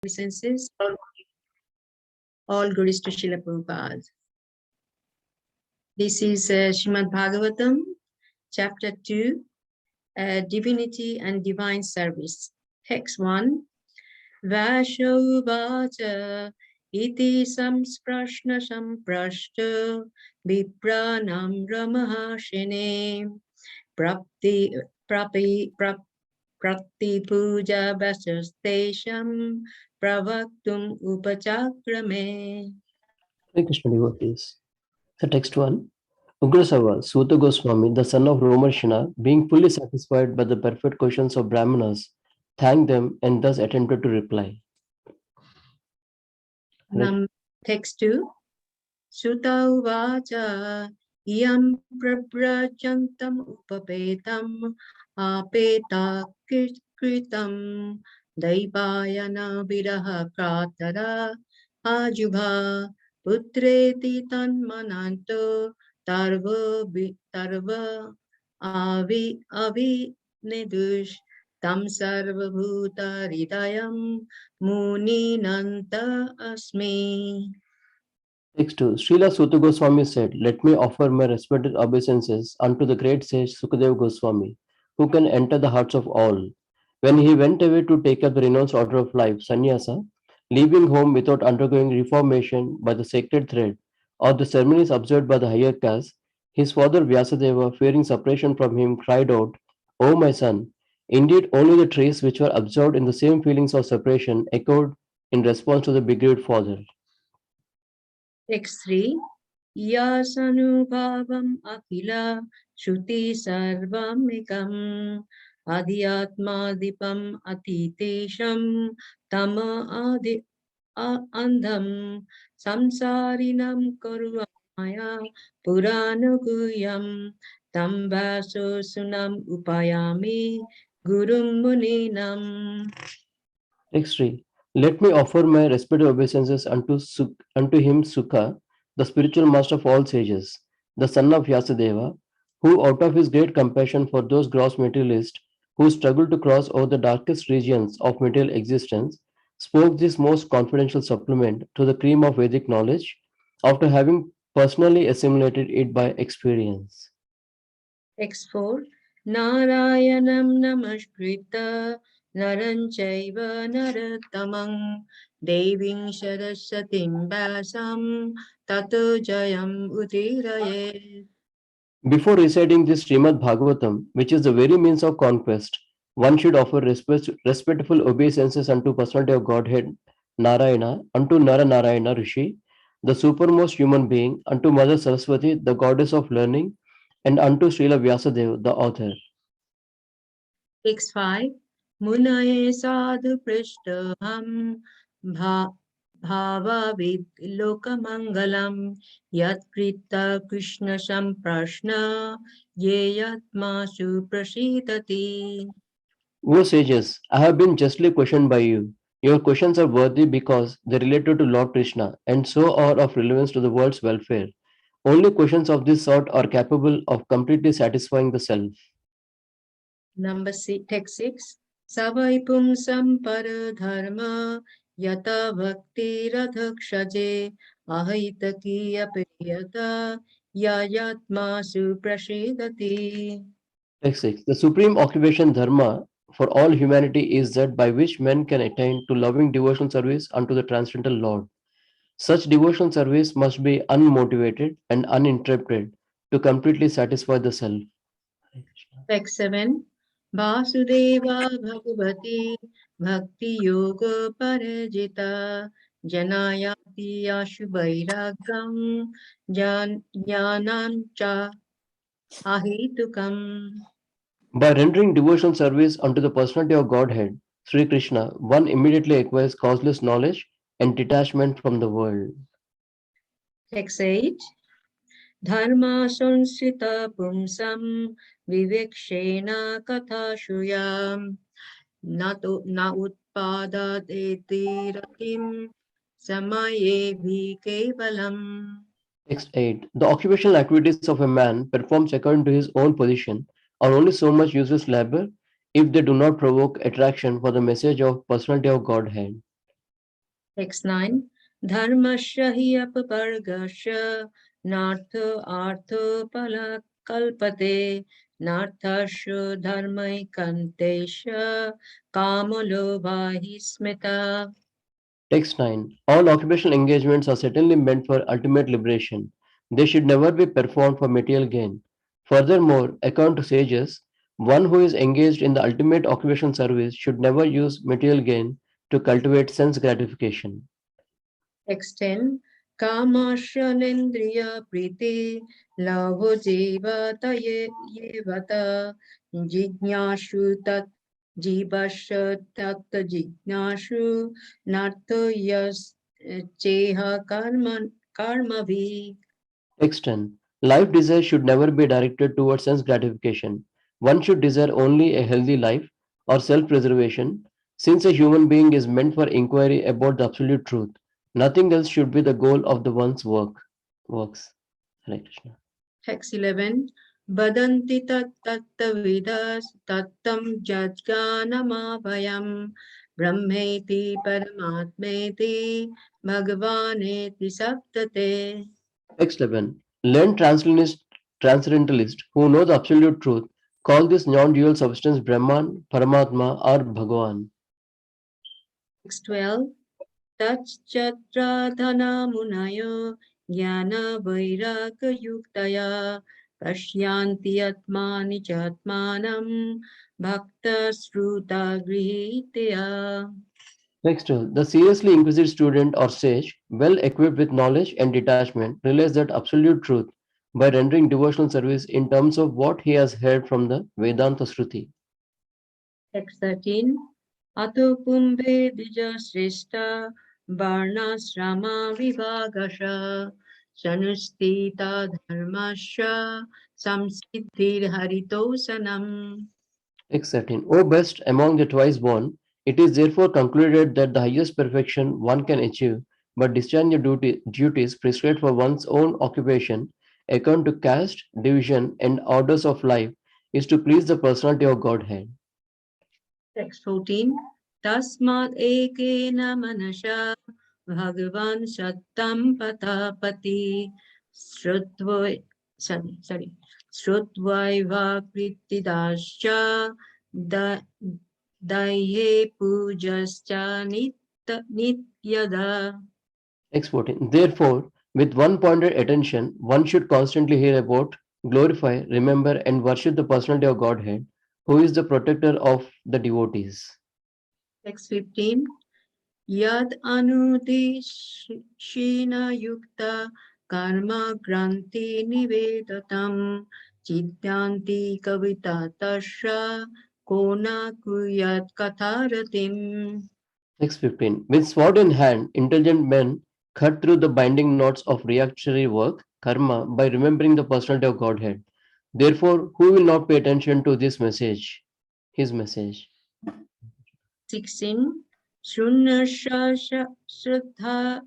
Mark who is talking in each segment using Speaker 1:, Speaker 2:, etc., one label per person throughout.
Speaker 1: Senses, all glories to Srila Prabhupada. This is Srimad Bhagavatam, Chapter 2, Divinity and Divine Service. Text 1. Vashovacha iti samsprashna samprashta vipranam ramahashine prapti puja vasastesham pravaktum upachakrame.
Speaker 2: Hare Krishna devotees. So text 1. Ugrasava, Suta Goswami, the son of Romarshina, being fully satisfied by the perfect questions of Brahmanas, thanked them and thus attempted to reply.
Speaker 1: Text 2. Suta uvacha iyam prabrajantam upapetam apeta kritam daivayana viraha kratara ajubha putreti tanmananto tarva avi nedush tam sarvabhuta hridayam muninanta asmi.
Speaker 2: Text 2. Srila Suta Goswami said, "Let me offer my respected obeisances unto the great sage Sukadeva Goswami, who can enter the hearts of all. When he went away to take up the renounced order of life, sannyasa, leaving home without undergoing reformation by the sacred thread or the ceremonies observed by the higher caste, his father Vyasadeva, fearing separation from him, cried out, 'O my son, indeed only the trees which were absorbed in the same feelings of separation echoed in response to the bereaved father.'"
Speaker 1: Text 3. Yasanubhavam akila shruti sarvamikam adhyatmadipam atitesham tama adi andham samsarinam karuvamaya puranaguyam tam vaso sunam upayami gurum muninam.
Speaker 2: Text 3. Let me offer my respective obeisances unto him Sukha, the spiritual master of all sages, the son of Vyasadeva, who out of his great compassion for those gross materialists who struggle to cross over the darkest regions of material existence, spoke this most confidential supplement to the cream of Vedic knowledge after having personally assimilated it by experience.
Speaker 1: Text 4. Narayanam namaskritta naranchaiva narottamam deving sarasatim vasam tato jayam udiraye.
Speaker 2: Before reciting this Srimad Bhagavatam, which is the very means of conquest, one should offer respectful obeisances unto personality of Godhead Narayana, unto Nara Narayana Rishi, the supermost human being, unto Mother Saraswati, the goddess of learning, and unto Srila Vyasadeva, the author.
Speaker 1: Text 5. Munaye sadhu prishtaham bhavavid lokamangalam yat krita krishna samprashna yeyatmasu prasidati.
Speaker 2: O sages, I have been justly questioned by you. Your questions are worthy because they relate to Lord Krishna and so are of relevance to the world's welfare. Only questions of this sort are capable of completely satisfying the self.
Speaker 1: Text 6. Savai pumsam paradharma yata bhakti radhakshaje ahitaki apriyata yayatma suprasidati.
Speaker 2: Text 6. The supreme occupation dharma for all humanity is that by which men can attain to loving devotional service unto the transcendental Lord. Such devotional service must be unmotivated and uninterrupted to completely satisfy the self.
Speaker 1: Text 7. Vasudeva Bhagavati Bhakti Yoga Parajita Janayati Ashubhairagam Jnanancha Ahitukam.
Speaker 2: By rendering devotional service unto the personality of Godhead, Sri Krishna, one immediately acquires causeless knowledge and detachment from the world.
Speaker 1: Text 8. Dharma Sansita Pumsam Vivekshena Katha Shuyam Na Utpadat Eti Ratim Samaye Kevalam.
Speaker 2: Text 8. The occupational activities of a man performs according to his own position are only so much useless labor if they do not provoke attraction for the message of personality of Godhead.
Speaker 1: Text 9. Dharmasya hi apapargasya nartha artha palakalpate narthasya dharmai kantesya kamalobhahi smita.
Speaker 2: Text 9. All occupational engagements are certainly meant for ultimate liberation. They should never be performed for material gain. Furthermore, according to sages, one who is engaged in the ultimate occupational service should never use material gain to cultivate sense gratification.
Speaker 1: Text 10. Kamasya nendriya priti labho jivata yevata jignashu tat jivasya tat jignashu nartho yas cheha karma vi.
Speaker 2: Text 10. Life desire should never be directed towards sense gratification. One should desire only a healthy life or self preservation. Since a human being is meant for inquiry about the absolute truth, nothing else should be the goal of the one's works. Hare Krishna.
Speaker 1: Text 11. Badanti tat tattavidas tattam jajganamabhayam brahmeti paramatmeti bhagavaneti saptate.
Speaker 2: Text 11. Learned transcendentalists who know the absolute truth call this non dual substance Brahman, Paramatma, or Bhagavan.
Speaker 1: Text 12. Tatchadradhana munayo jnana vairaka yuktaya pashyanti atmani chatmanam bhakta sruta grihitya.
Speaker 2: Next, the seriously inquisitive student or sage, well equipped with knowledge and detachment, realizes that absolute truth by rendering devotional service in terms of what he has heard from the Vedanta Shruti.
Speaker 1: Text 13. Ato kumbhe dija shrestha varnasrama vivagasha sanustita dharmasya samsiddhir haritosanam.
Speaker 2: Text 13. O best among the twice born, it is therefore concluded that the highest perfection one can achieve by discharging the duties prescribed for one's own occupation, according to caste, division, and orders of life, is to please the personality of Godhead.
Speaker 1: Text 14. Tasmat ekena manasha bhagavan sattam patapati srutvai sorry srutvaiva kritidascha da daihe pujascha nityada.
Speaker 2: Text 14. Therefore, with one pointed attention, one should constantly hear about, glorify, remember, and worship the personality of Godhead, who is the protector of the devotees.
Speaker 1: Text 15. Yad anudishina yukta karma granti nivedatam chidyanti kavita tasha kona kuyat katharatim.
Speaker 2: Text 15. With sword in hand, intelligent men cut through the binding knots of reactionary work, karma, by remembering the personality of Godhead. Therefore, who will not pay attention to this message? His message.
Speaker 1: 16. Shunnasha Shraddha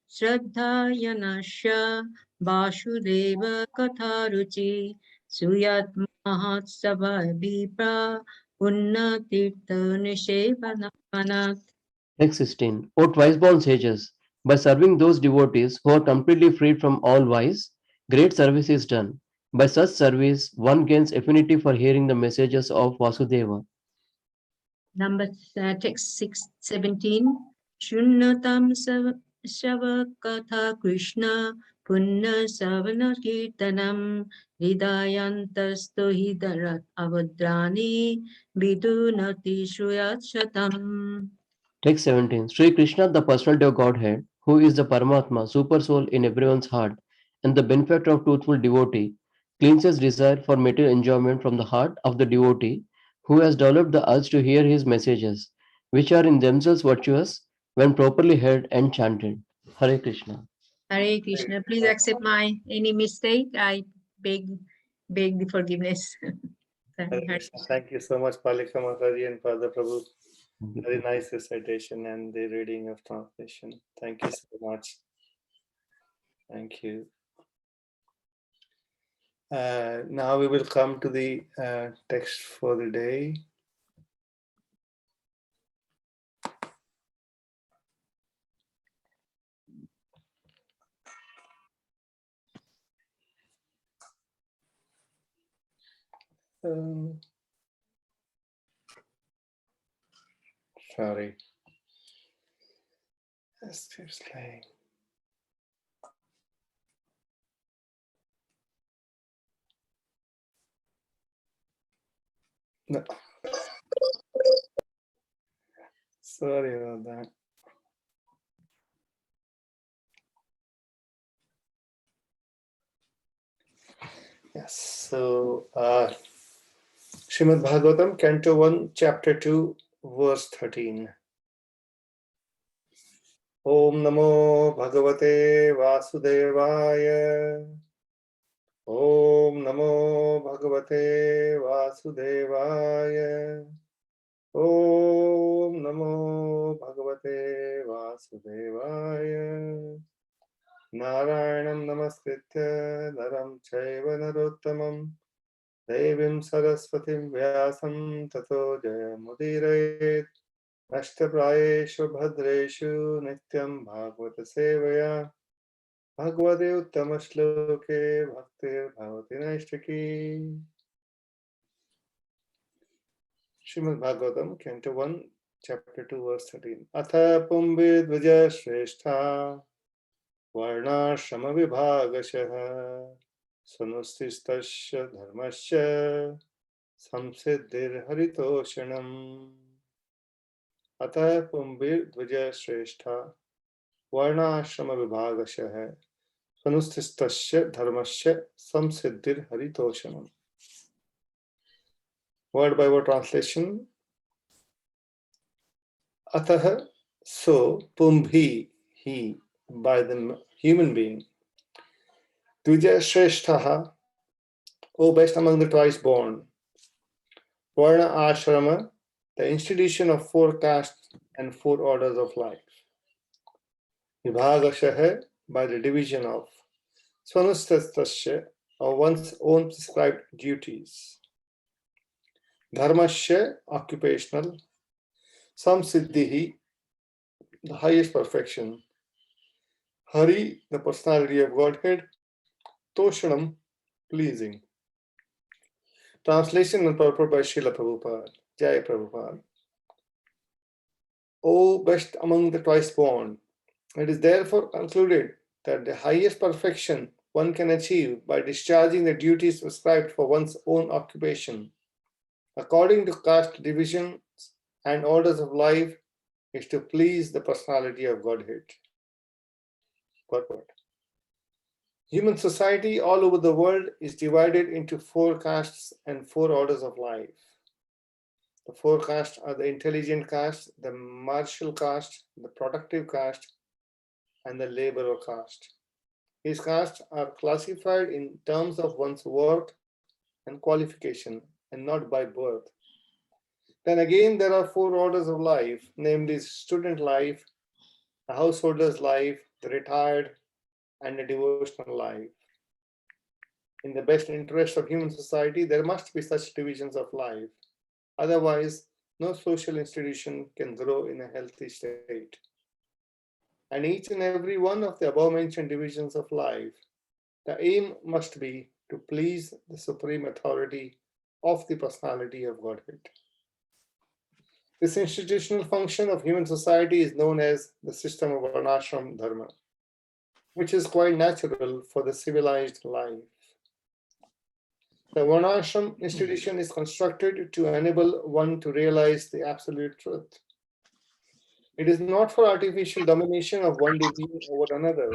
Speaker 1: Shraddhayanasya Vasudeva Katharuchi Suyat Mahatsabha Vipra Unnatirtha Nishevanat.
Speaker 2: Text 16. O twice born sages, by serving those devotees who are completely freed from all vice, great service is done. By such service, one gains affinity for hearing the messages of Vasudeva.
Speaker 1: Number text 17. Shunnatam Savakatha Krishna Punna Savana Kirtanam Hridayantasto Hidarat Avadrani Vidunati Shruyat Shatam.
Speaker 2: Text 17. Sri Krishna, the personality of Godhead, who is the Paramatma, super soul in everyone's heart, and the benefactor of truthful devotee, cleanses desire for material enjoyment from the heart of the devotee who has developed the urge to hear his messages, which are in themselves virtuous when properly heard and chanted. Hare Krishna.
Speaker 1: Hare Krishna. Please accept my any mistake. I beg the forgiveness.
Speaker 3: Hare Krishna. Thank you so much, Palika Mataji and Father Prabhu. Very nice recitation and the reading of translation. Thank you so much. Thank you. Now we will come to the text for the day. Sorry. Let's keep playing. No. Sorry about that. Yes, so Srimad Bhagavatam, Canto 1, Chapter 2, Verse 13. Om Namo Bhagavate Vasudevaya. Om Namo Bhagavate Vasudevaya. Om Namo Bhagavate Vasudevaya. Narayanam Namaskritya Naram Chaiva Narottamam Devim Saraswatim Vyasam Tato Jayamudire Ashtaprayeshu Bhadreshu Nityam Bhagavata Sevaya Bhagavate Uttama-shloke Bhaktir Bhavati Naishtaki. Srimad Bhagavatam, Canto 1, Chapter 2, Verse 13. Atha Pumbid Vijay Shrestha Varnashrama Vibhagashah Sunustistasya Dharmasya Samsiddhir Haritoshanam. Atha Pumbid Vijay Shrestha Varnashrama Vibhagashah Sunustistasya Dharmasya Samsiddhir Haritoshanam. Word by word translation. Ataha, so, Pumbhi, he, by the human being. Dvija Shresthaha, O best among the twice born. Varna Ashrama, the institution of 4 castes and 4 orders of life. Vibhagashaha, by the division of. Swanustastasya, of one's own prescribed duties. Dharmasya, occupational. Samsiddhihi, the highest perfection. Hari, the personality of Godhead. Toshanam, pleasing. Translation and purport by Srila Prabhupada. Jai Prabhupada. O best among the twice born, it is therefore concluded that the highest perfection one can achieve by discharging the duties prescribed for one's own occupation, according to caste divisions and orders of life, is to please the personality of Godhead. Purport. Human society all over the world is divided into 4 castes and 4 orders of life. The 4 castes are the intelligent caste, the martial caste, the productive caste, and the laborer caste. These castes are classified in terms of one's work and qualification, and not by birth. Then again, there are 4 orders of life, namely student life, the householder's life, the retired, and the devotional life. In the best interest of human society, there must be such divisions of life. Otherwise, no social institution can grow in a healthy state. And each and every one of the above-mentioned divisions of life, the aim must be to please the supreme authority of the personality of Godhead. This institutional function of human society is known as the system of Ashram Dharma, which is quite natural for the civilized life. The Varnashram institution is constructed to enable one to realize the absolute truth. It is not for artificial domination of one division over another.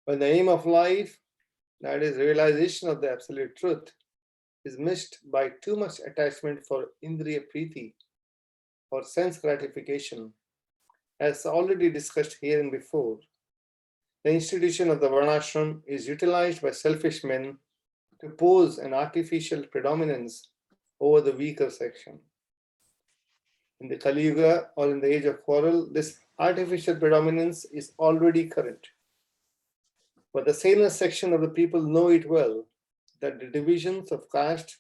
Speaker 3: When the aim of life, that is realization of the absolute truth, is missed by too much attachment for indriya priti or sense gratification, as already discussed here and before, the institution of the Varnashram is utilized by selfish men to pose an artificial predominance over the weaker section. In the Kali Yuga or in the age of quarrel, this artificial predominance is already current. But the saner section of the people know it well, that the divisions of caste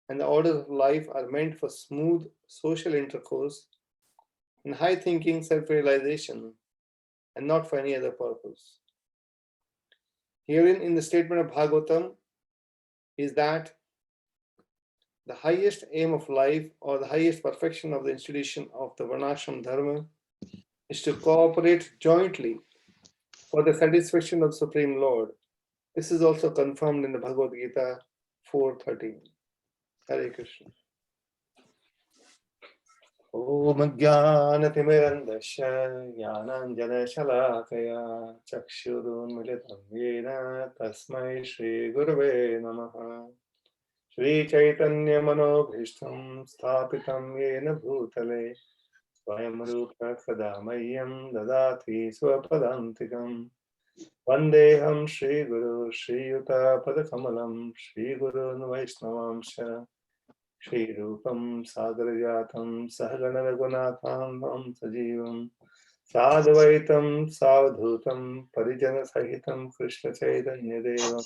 Speaker 3: and the orders of life are meant for smooth social intercourse and high-thinking self-realization, and not for any other purpose. Herein, in the statement of Bhagavatam, is that the highest aim of life or the highest perfection of the institution of the Varnashram Dharma is to cooperate jointly for the satisfaction of the Supreme Lord. This is also confirmed in the Bhagavad Gita 4:13. Hare Krishna. Om Jnanatimirandasya Jnananjana Shalakaya Chakshurunmilitam Yena Tasmai Shri Gurave Namaha. Shri Chaitanya Manobhishtam Sthapitam Yena Bhutale Swayam Rupa Kadamayyam Dadati Swapadantikam Vandeham Shri Guru Shri Yuta Padakamalam Shri Guru Vaishnavamsha Shri Rupam Sadarajatam Sahagana Raghunathanam Sajivam Sadvaitam Savadhutam Parijana Sahitam Krishna Chaitanya Devam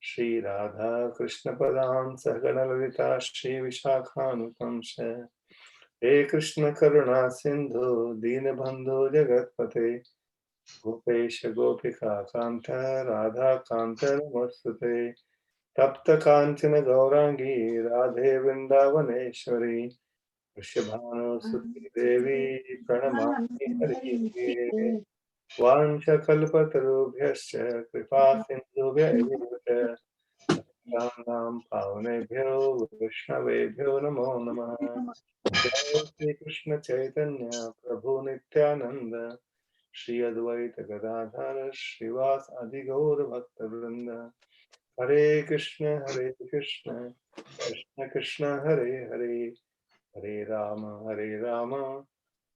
Speaker 3: Shri Radha Krishna Padam Sahagana Lalita Shri Vishakhanutam He Krishna Karuna Sindhu Dinabandhu Jagatpate Gopesha Gopika Kanta Radha Kanta Namaste Tapta Kanchana Gaurangi Radhe Vrindavaneshwari Vrishabhanu Suti Devi Pranamami Hari Vansha Kalpatarubhyascha Kripa Sindhubhya Evita Nam Pavnebhyo Vishnavebhyo Namo Namah Jai Shri Krishna Chaitanya Prabhu Nityananda Shri Advaita Gadadhara Srivas Adi Gaur Bhakta Vrinda Hare Krishna Krishna Krishna Hare Hare Hare Rama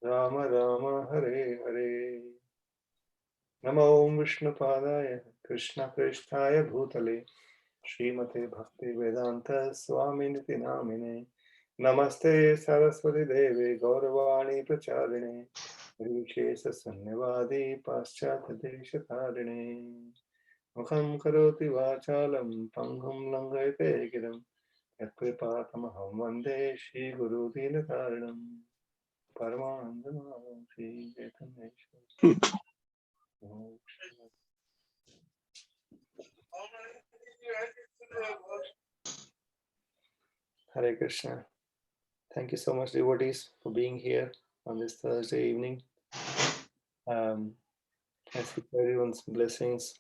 Speaker 3: Rama Rama Hare Hare Namo Om Vishnu Padaya Krishna Prishthaya Bhutale Srimate Bhakti Vedanta Swami Niti Namine Namaste Saraswati Devi Gauravani Pracharine Vishesa Sunyavadi Paschat Deshatarine Mukham Karoti Vachalam Pangham Langayate Giram Yatkripatamaham Vande Shri Guru Dinakaranam Paramanandam Shri Chaitanya. Hare Krishna. Thank you so much, devotees, for being here on this Thursday evening. I seek everyone's blessings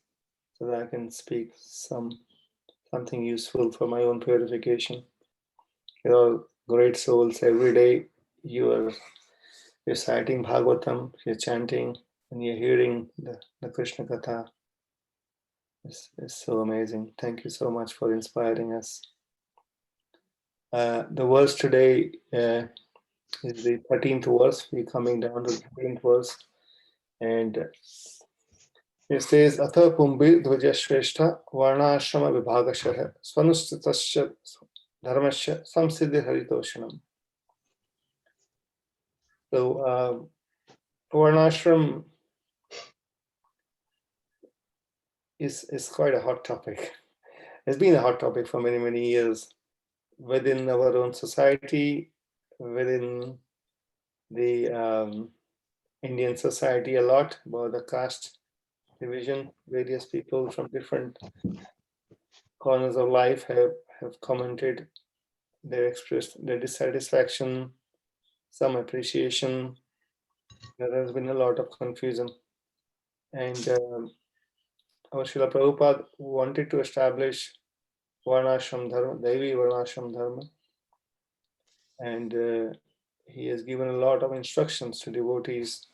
Speaker 3: so that I can speak something useful for my own purification. You're all great souls. Every day you're reciting Bhagavatam, you're chanting, and you're hearing the Krishna Katha. It's so amazing. Thank you so much for inspiring us. The verse today is the 13th verse. We're coming down to the 13th verse. And it says, Atha Pumbir Dvaja Shrestha Varnashrama Vibhagashah Swanustitasya Dharmasya Samsiddhi Haritoshanam. So, Varnashram is quite a hot topic. It's been a hot topic for many, many years within our own society, within the Indian society a lot about the caste division. Various people from different corners of life have commented, they've expressed their dissatisfaction, some appreciation. There has been a lot of confusion. And our Srila Prabhupada wanted to establish Varnashram Dharma, Devi Varnashram Dharma. And he has given a lot of instructions to devotees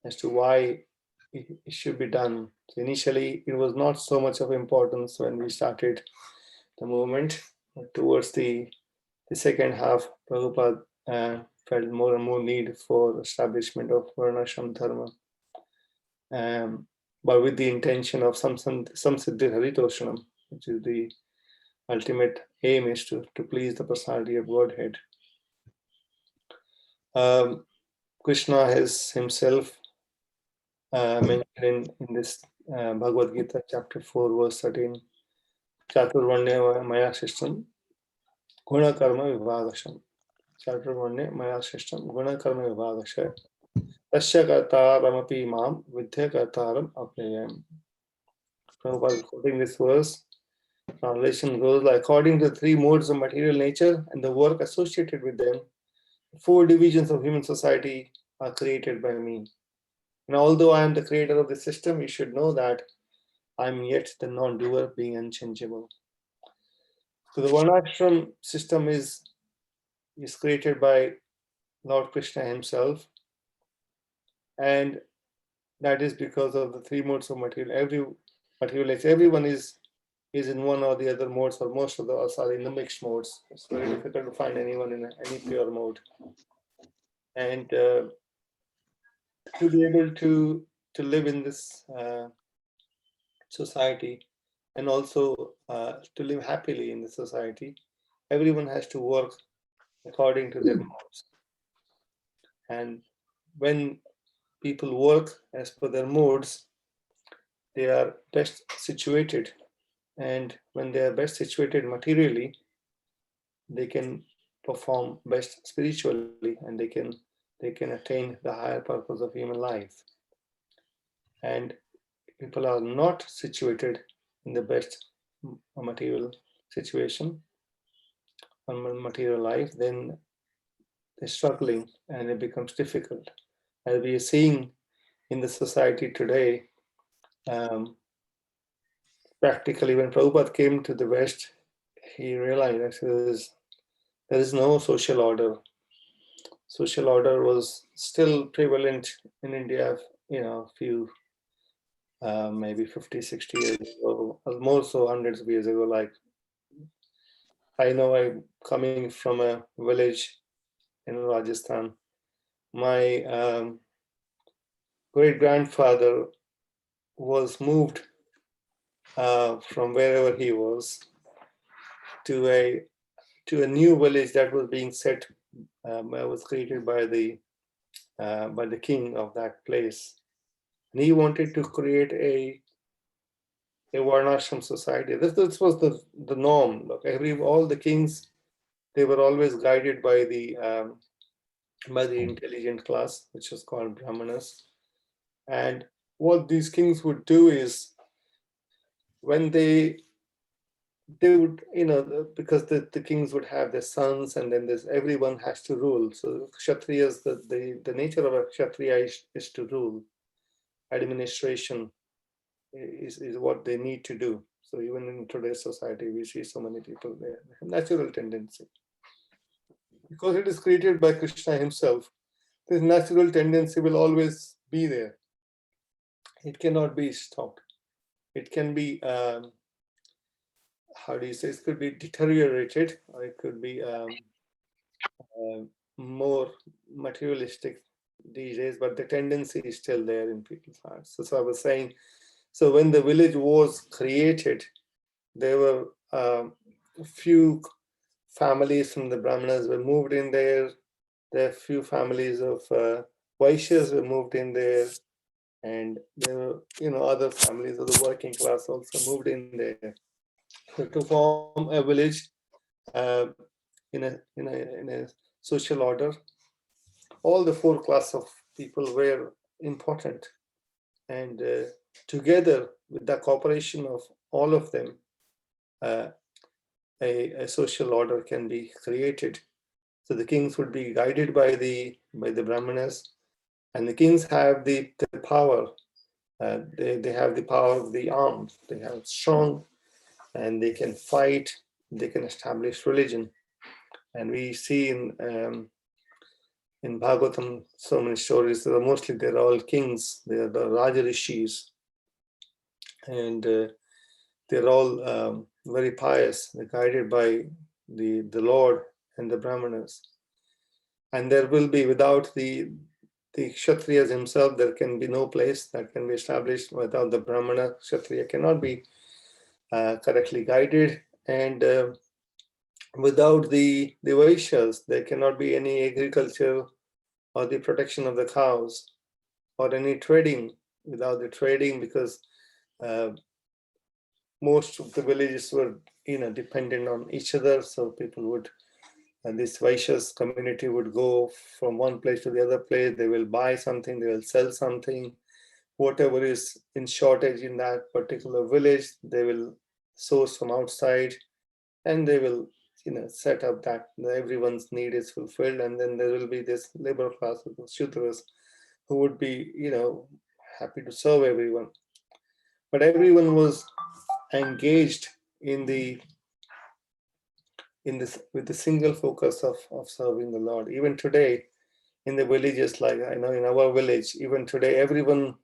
Speaker 3: as to why it should be done. So initially, it was not so much of importance when we started the movement. But towards the second half, Prabhupada felt more and more need for establishment of Varnashram Dharma, but with the intention of Samsiddhi Haritoshanam, which is the ultimate aim, is to please the personality of Godhead. Krishna has himself mentioned in this Bhagavad Gita, chapter 4, verse 13, Chaturvanya Maya System, Guna Karma Vivagasham. Chaturvanya Maya System, Guna Karma Vivagasham. Tasya Kartaramapi Mam Vidya Kartaram Apnayam. Prabhupada is quoting this verse Translation goes like, according to the three modes of material nature and the work associated with them, 4 divisions of human society are created by me. And although I am the creator of the system, you should know that I am yet the non-doer, being unchangeable. So the Varnashram system is created by Lord Krishna himself, and that is because of the 3 modes of material. Everyone is in one or the other modes, or most of us are in the mixed modes. It's very difficult to find anyone in any pure mode. And to be able to live in this society, and also to live happily in the society, everyone has to work according to their modes. And when people work as per their modes, they are best situated. And when they are best situated materially, they can perform best spiritually, and they can attain the higher purpose of human life. And people are not situated in the best material situation, material life, then they're struggling and it becomes difficult. As we are seeing in the society today, practically when Prabhupada came to the West, he realized actually there is no social order. Social order was still prevalent in India, a few, maybe 50, 60 years ago, or more so hundreds of years ago. Like, I know I'm coming from a village in Rajasthan. My great-grandfather was moved from wherever he was to a new village that was being set, was created by the king of that place. And he wanted to create a Varnashram society. This was the norm. Look, all the kings, they were always guided by the intelligent class, which was called Brahmanas. And what these kings would do is, when they would, because the kings would have their sons, and then everyone has to rule. So Kshatriyas, the nature of a Kshatriya is to rule. Administration is what they need to do. So even in today's society, we see so many people there. Natural tendency. Because it is created by Krishna himself, this natural tendency will always be there. It cannot be stopped. It can be, how do you say, it could be deteriorated, or it could be more materialistic these days, but the tendency is still there in people's hearts. So I was saying, so when the village was created, there were a few families from the Brahmanas were moved in there. There are few families of Vaishyas were moved in there, and there were, other families of the working class also moved in there. So to form a village in a social order, all the 4 classes of people were important, and together with the cooperation of all of them, a social order can be created. So the kings would be guided by the Brahmanas, and the kings have the power. They have the power of the arms. They have strong, and they can fight. They can establish religion. And we see in Bhagavatam so many stories. Mostly they're all kings. They are the Raja Rishis, and they're all very pious. They're guided by the Lord and the Brahmanas. And there will be, without the Kshatriyas himself, there can be no place that can be established. Without the Brahmana, Kshatriya cannot be correctly guided. And without the Vaishyas, there cannot be any agriculture or the protection of the cows or any trading. Without the trading, because most of the villages were dependent on each other, so people would, and this Vaishyas community would go from one place to the other place. They will buy something, they will sell something, whatever is in shortage in that particular village, they will source from outside, and they will, set up that everyone's need is fulfilled, and then there will be this labor class of the Shudras who would be, happy to serve everyone. But everyone was engaged in this with the single focus of serving the Lord. Even today, in the villages, like I know in our village, even today, everyone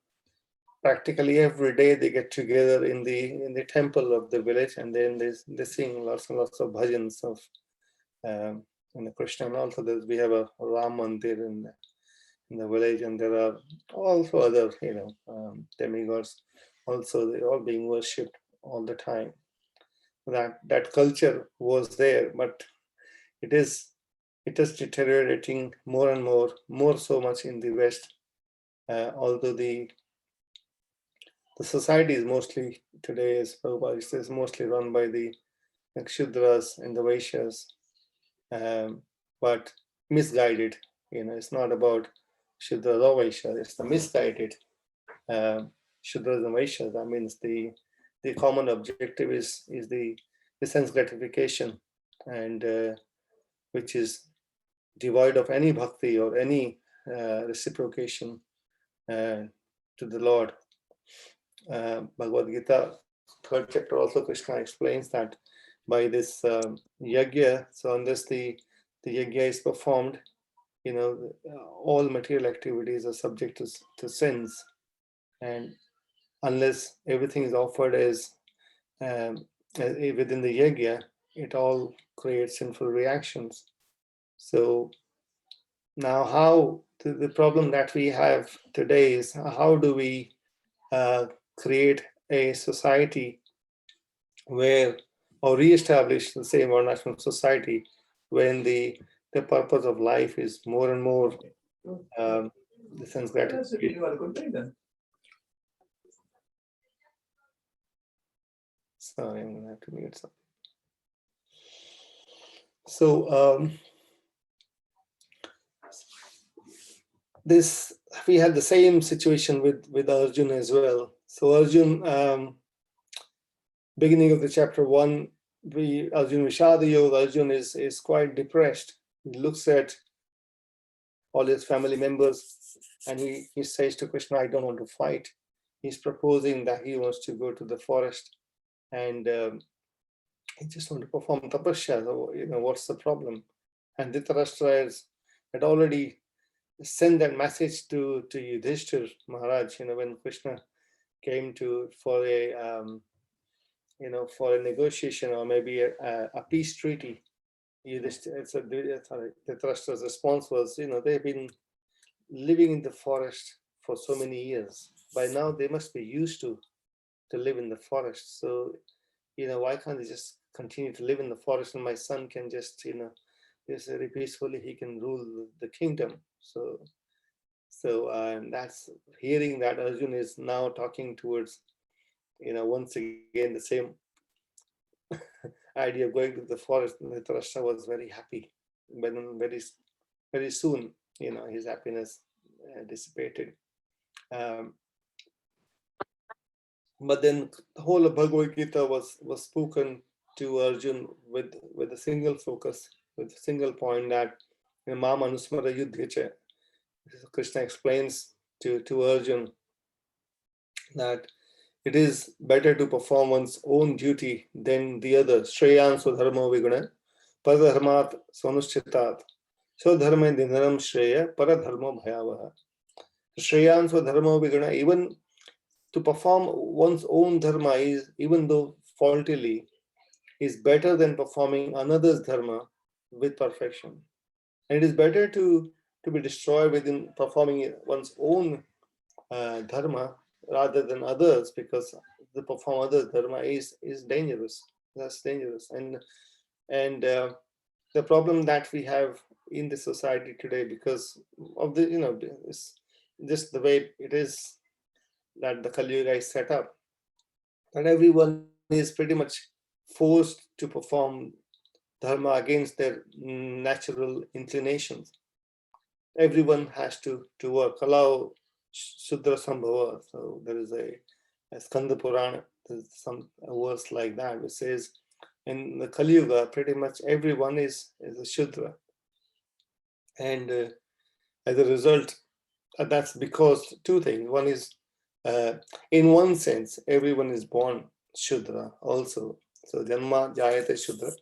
Speaker 3: practically every day they get together in the temple of the village, and then they sing lots and lots of bhajans of Krishna. And also we have a Ram Mandir in the village, and there are also other demigods. Also, they're all being worshipped all the time. That culture was there, but it is deteriorating more and more so much in the West. Although the society is mostly today, as Prabhupada says, mostly run by the Shudras and the Vaishyas, but misguided. It's not about Shudras or Vaishyas, it's the misguided Shudras and Vaishyas. That means the common objective is the sense gratification, and which is devoid of any bhakti or any reciprocation to the Lord. Bhagavad Gita, 3rd chapter, also Krishna explains that by this yajna, so unless the yajna is performed, all material activities are subject to sins, and unless everything is offered as within the yajna, it all creates sinful reactions. So now, how the problem that we have today is how do we create a society where, or re-establish the same national society when the purpose of life is more and more the sense gratification. Sorry, I'm gonna have to mute something. So we had the same situation with Arjun as well. So Arjun, beginning of the chapter 1, Arjun Vishada Yoga, Arjun is quite depressed. He looks at all his family members and he says to Krishna, I don't want to fight. He's proposing that he wants to go to the forest and he just wants to perform tapasya. So, what's the problem? And Dhritarashtra had already sent that message to Yudhishthir Maharaj, when Krishna came for a negotiation or maybe a peace treaty. Dhritarashtra's response was, they've been living in the forest for so many years. By now they must be used to live in the forest. So, why can't they just continue to live in the forest and my son can just, just very peacefully, he can rule the kingdom. So that's hearing that Arjun is now talking towards, once again, the same idea of going to the forest. And Dhritarashtra was very happy. But then very soon, his happiness dissipated. But then the whole of Bhagavad Gita was spoken to Arjun with a single focus, with a single point that Mam Anusmara Yudhyacha. Krishna explains to Arjun that it is better to perform one's own duty than the other. Shreyan Swadharma Viguna, Paradharmat Swanushchitat. Swadharma Dinaram Shreya, Paradharma Bhayavaha. Shreyan Swadharma Viguna, even to perform one's own dharma is, even though faultily, is better than performing another's dharma with perfection. And it is better to be destroyed within performing one's own dharma rather than others, because the perform others' dharma is dangerous. That's dangerous. And the problem that we have in the society today, because of the just the way it is, that the Kali Yuga is set up, and everyone is pretty much forced to perform dharma against their natural inclinations. Everyone has to work. Allow Sudra Sambhava. So there is a Skanda Purana, there's some verse like that, which says in the Kali Yuga, pretty much everyone is a Shudra. And as a result, that's because two things. One is, in one sense, everyone is born Shudra also. So Janma Jayate Shudra,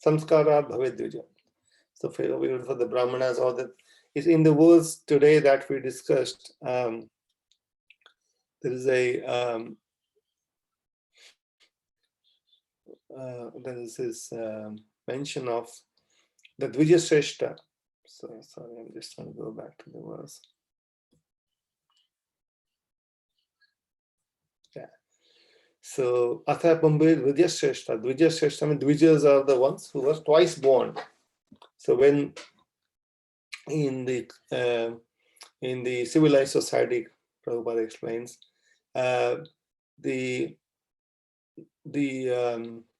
Speaker 3: Samskara Bhavet Dvija. So for the Brahmanas, or that is in the verse today that we discussed. There is this mention of the Dvijashreshta. So sorry, I'm just trying to go back to the verse. Yeah. So Atha Pambe Dvijashreshta. Dvijashreshta means Dvijas are the ones who were twice born. So when in the civilized society, Prabhupada explains, the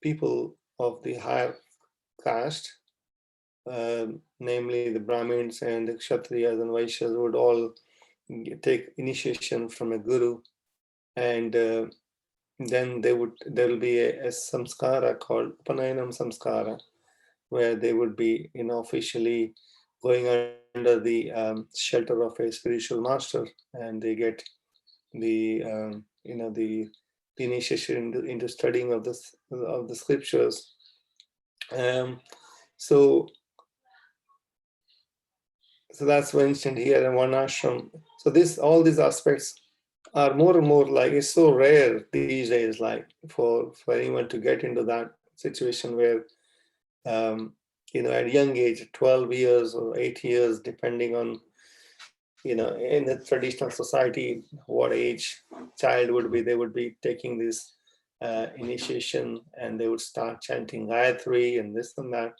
Speaker 3: people of the higher caste, namely the Brahmins and the Kshatriyas and Vaishyas, would all take initiation from a guru, and then there will be a samskara called Upanayanam samskara, where they would be officially going under the shelter of a spiritual master, and they get the the initiation into studying of the scriptures. So that's mentioned here in one ashram. So all these aspects are more and more, like, it's so rare these days, like for anyone to get into that situation where at a young age, 12 years or 8 years, depending on in the traditional society what age child would be, they would be taking this initiation, and they would start chanting Gayatri and this and that.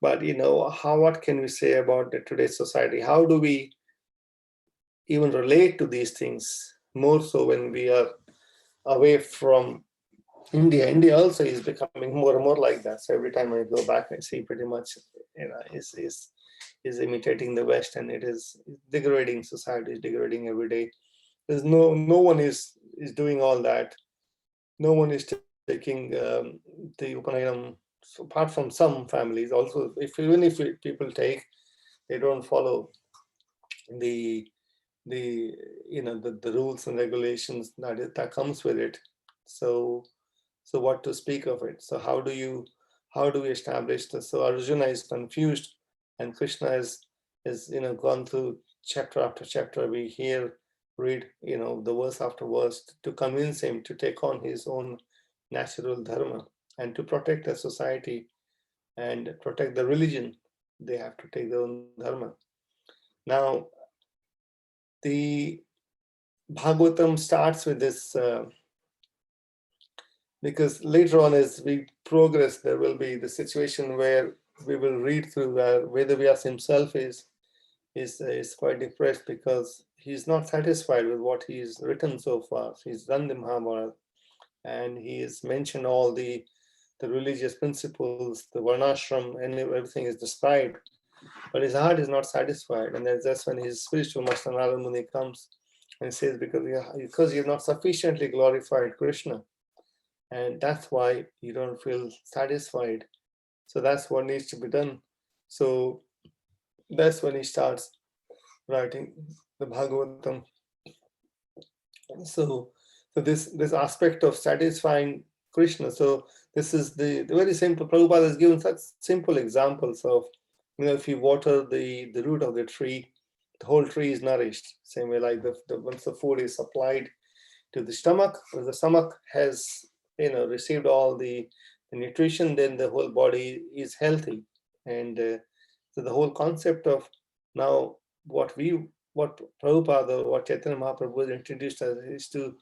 Speaker 3: But what can we say about today's society? How do we even relate to these things, more so when we are away from India? India also is becoming more and more like that. So every time I go back, I see pretty much is imitating the West, and it is degrading. Society is degrading every day. There's no one is doing all that. No one is taking the Upanayam, apart from some families. Also, even if people take, they don't follow the rules and regulations that comes with it. So what to speak of it? So how do we establish this? So Arjuna is confused, and Krishna is gone through chapter after chapter. We read the verse after verse to convince him to take on his own natural dharma, and to protect the society and protect the religion. They have to take their own dharma. Now, the Bhagavatam starts with this because later on, as we progress, there will be the situation where we will read through where Vedavyas himself is quite depressed, because he's not satisfied with what he's written so far. He's done the Mahabharata, and he has mentioned all the religious principles, the Varnashram, and everything is described, but his heart is not satisfied. And that's when his spiritual master Narada Muni comes and says, because you have not sufficiently glorified Krishna, and that's why you don't feel satisfied. So that's what needs to be done. So that's when he starts writing the Bhagavatam. So this aspect of satisfying Krishna. So this is the very simple. Prabhupada has given such simple examples of, if you water the root of the tree, the whole tree is nourished. Same way, like once the food is supplied to the stomach, when the stomach has received all the nutrition, then the whole body is healthy. And so the whole concept of now what Prabhupada, what Chaitanya Mahaprabhu has introduced us is the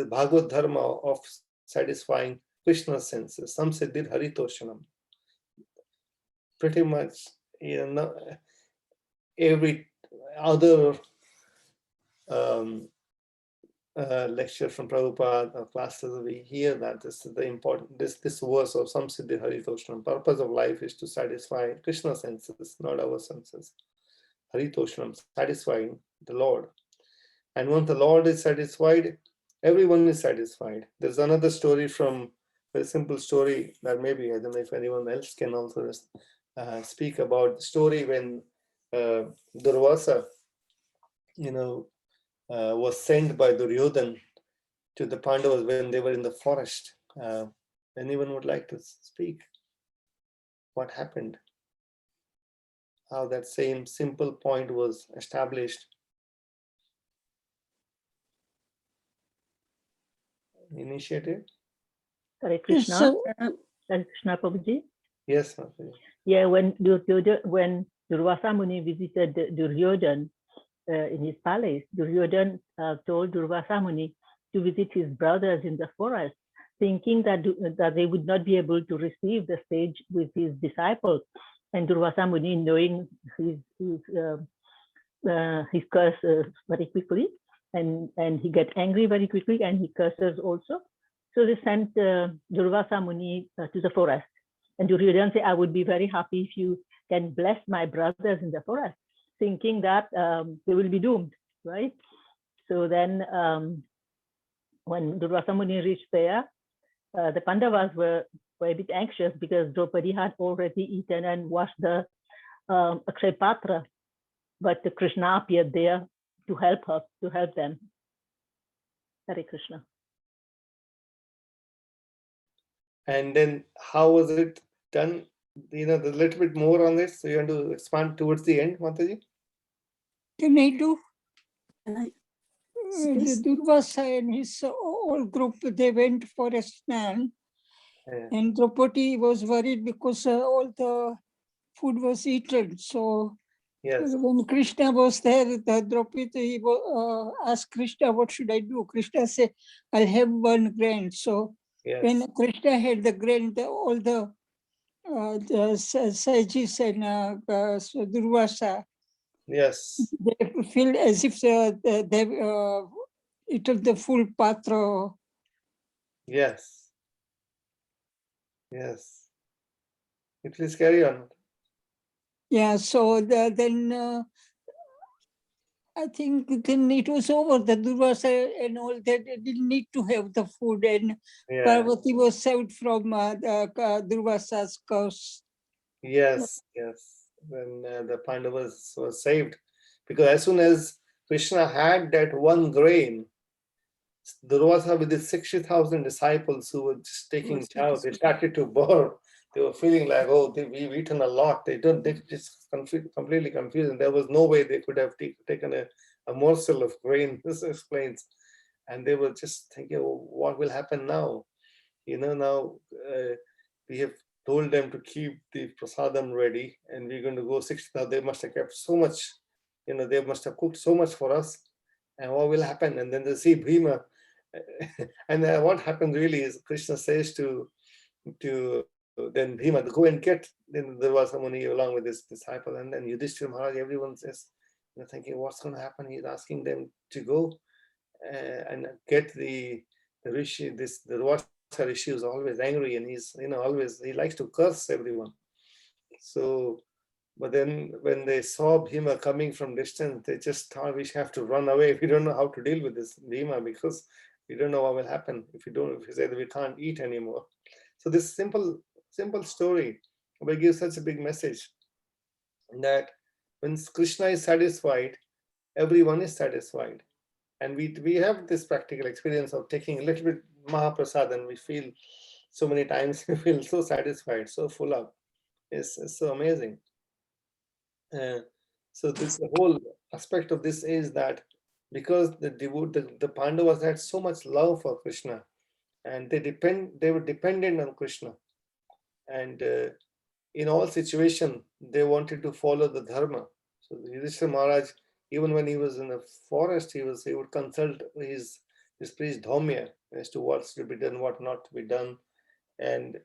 Speaker 3: Bhagavad Dharma of satisfying Krishna's senses. Some Siddhir Haritoshanam. Pretty much, every other lecture from Prabhupada or classes, we hear that this is the important, this verse of Samsiddhi Haritoshanam. Purpose of life is to satisfy Krishna's senses, not our senses. Haritoshanam, satisfying the Lord. And once the Lord is satisfied, everyone is satisfied. There's another story from, very simple story that maybe, I don't know if anyone else can also speak about the story when Durvasa, was sent by Duryodhan to the Pandavas when they were in the forest. Anyone would like to speak? What happened? How that same simple point was established? Initiative?
Speaker 4: Hare Krishna.
Speaker 5: So,
Speaker 4: Hare Krishna, Prabhuji.
Speaker 3: Yes, Mataji.
Speaker 4: Yeah, when Durvasa Muni visited Duryodhan in his palace, Duryodhan told Durvasa Muni to visit his brothers in the forest, thinking that they would not be able to receive the sage with his disciples. And Durvasa Muni, knowing his curse very quickly, and he got angry very quickly, and he curses also. So they sent Durvasa Muni to the forest. And Duryodhan said, I would be very happy if you can bless my brothers in the forest, thinking that they will be doomed, right? So then when Durvasa Muni reached there, the Pandavas were a bit anxious because Draupadi had already eaten and washed the Akshay Patra, but Krishna appeared there to help them. Hare Krishna.
Speaker 3: And then how was it done? There's a little bit more on this. So you want to expand towards the end, Mataji?
Speaker 5: can I do?
Speaker 1: Yes.
Speaker 5: The Durvasa and his whole group, they went for a snan.
Speaker 3: Yeah.
Speaker 5: And Draupadi was worried because all the food was eaten. So
Speaker 3: Yes.
Speaker 5: when Krishna was there, the Draupadi asked Krishna, what should I do? Krishna said, I'll have one grain. So
Speaker 3: Yes.
Speaker 5: when Krishna had the grain, all the sages and so Durvasa,
Speaker 3: Yes.
Speaker 5: they feel as if they've eaten the full patra.
Speaker 3: Yes. Yes. You please carry on.
Speaker 5: Yeah, so then I think then it was over. The Durvasa and all that, they didn't need to have the food, and
Speaker 3: Yeah.
Speaker 5: Parvati was saved from the Durvasa's curse.
Speaker 3: Yes. Yes. When the Pandavas were saved, because as soon as Krishna had that one grain, Durvasa with his 60,000 disciples who were just taking chow, they started to burn. They were feeling like, oh, we've eaten a lot. They just completely confused. And there was no way they could have taken a morsel of grain. This explains. And they were just thinking, oh, what will happen now? Now we have told them to keep the prasadam ready, and we're going to go 60,000. They must have kept so much, they must have cooked so much for us. And what will happen? And then they see Bhima. And what happens really is Krishna says to then Bhima, go and get then Durvasa Muni along with his disciple. And then Yudhishthira Maharaj, everyone says, thinking, what's going to happen? He's asking them to go and get the Rishi. The Durvasa Rishi is always angry, and he's, he likes to curse everyone. So, but then when they saw Bhima coming from distance, they just thought, we have to run away. We don't know how to deal with this Bhima, because we don't know what will happen if we say that we can't eat anymore. So this simple story will give such a big message that when Krishna is satisfied, everyone is satisfied. And we have this practical experience of taking a little bit Mahaprasad, and we feel so many times, we feel so satisfied, so full up. It's so amazing. So this, the whole aspect of this is that because the Pandavas had so much love for Krishna, and they were dependent on Krishna, and in all situations they wanted to follow the dharma. So Yudhishthira Maharaj, even when he was in the forest, he would consult his priest Dhaumya as to what's to be done, what not to be done. And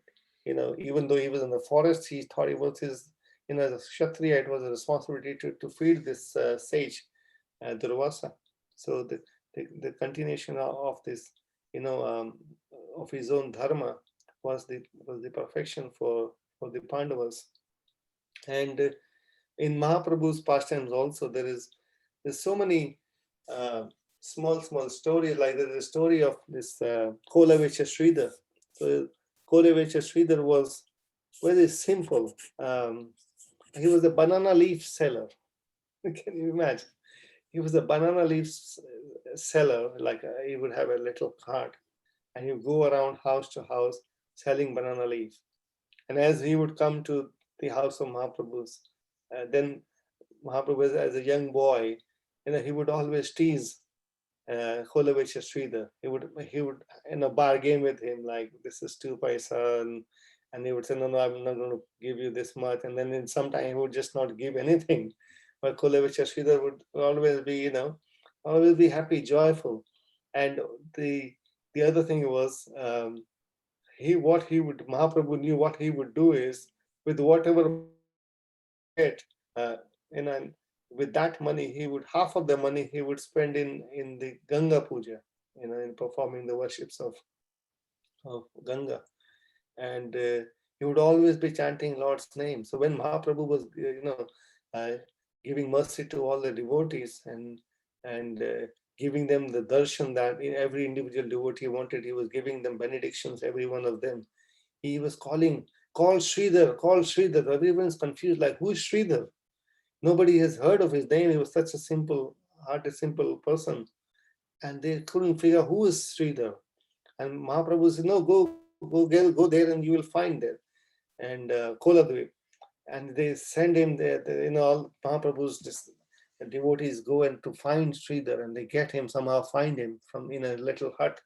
Speaker 3: even though he was in the forest, he thought it was his, as a Kshatriya, it was a responsibility to feed this sage Durvasa. So the continuation of this, of his own dharma was the perfection for the Pandavas. And in Mahaprabhu's pastimes also, there's so many small stories. Like there's a story of this Kolavecha Sridhar. So Kolavecha Sridhar was very simple. He was a banana leaf seller. Can you imagine? He was a banana leaf seller. Like he would have a little cart, and he would go around house to house selling banana leaf. And as he would come to the house of Mahaprabhu's, then Mahaprabhu, as a young boy, he would always tease Kolavecha Sridhar. He would bargain with him, like, this is 2 paisa, and he would say, no, I'm not going to give you this much. And then in some time he would just not give anything. But Kolavecha Sridhar would always be, always be happy, joyful. And the other thing was, Mahaprabhu knew what he would do is, with whatever get, with that money, half of the money he would spend in the Ganga Puja, in performing the worships of Ganga. And he would always be chanting Lord's name. So when Mahaprabhu was, giving mercy to all the devotees and giving them the darshan that in every individual devotee wanted, he was giving them benedictions, every one of them. He was call Sridhar, call Sridhar. Everyone's confused, like, who is Sridhar? Nobody has heard of his name. He was such a simple person. And they couldn't figure out who is Sridhar. And Mahaprabhu said, no, go there and you will find there. And Koladvip. And they send him there. All Mahaprabhu's devotees go and to find Sridhar, and they get him, somehow find him from in a little hut.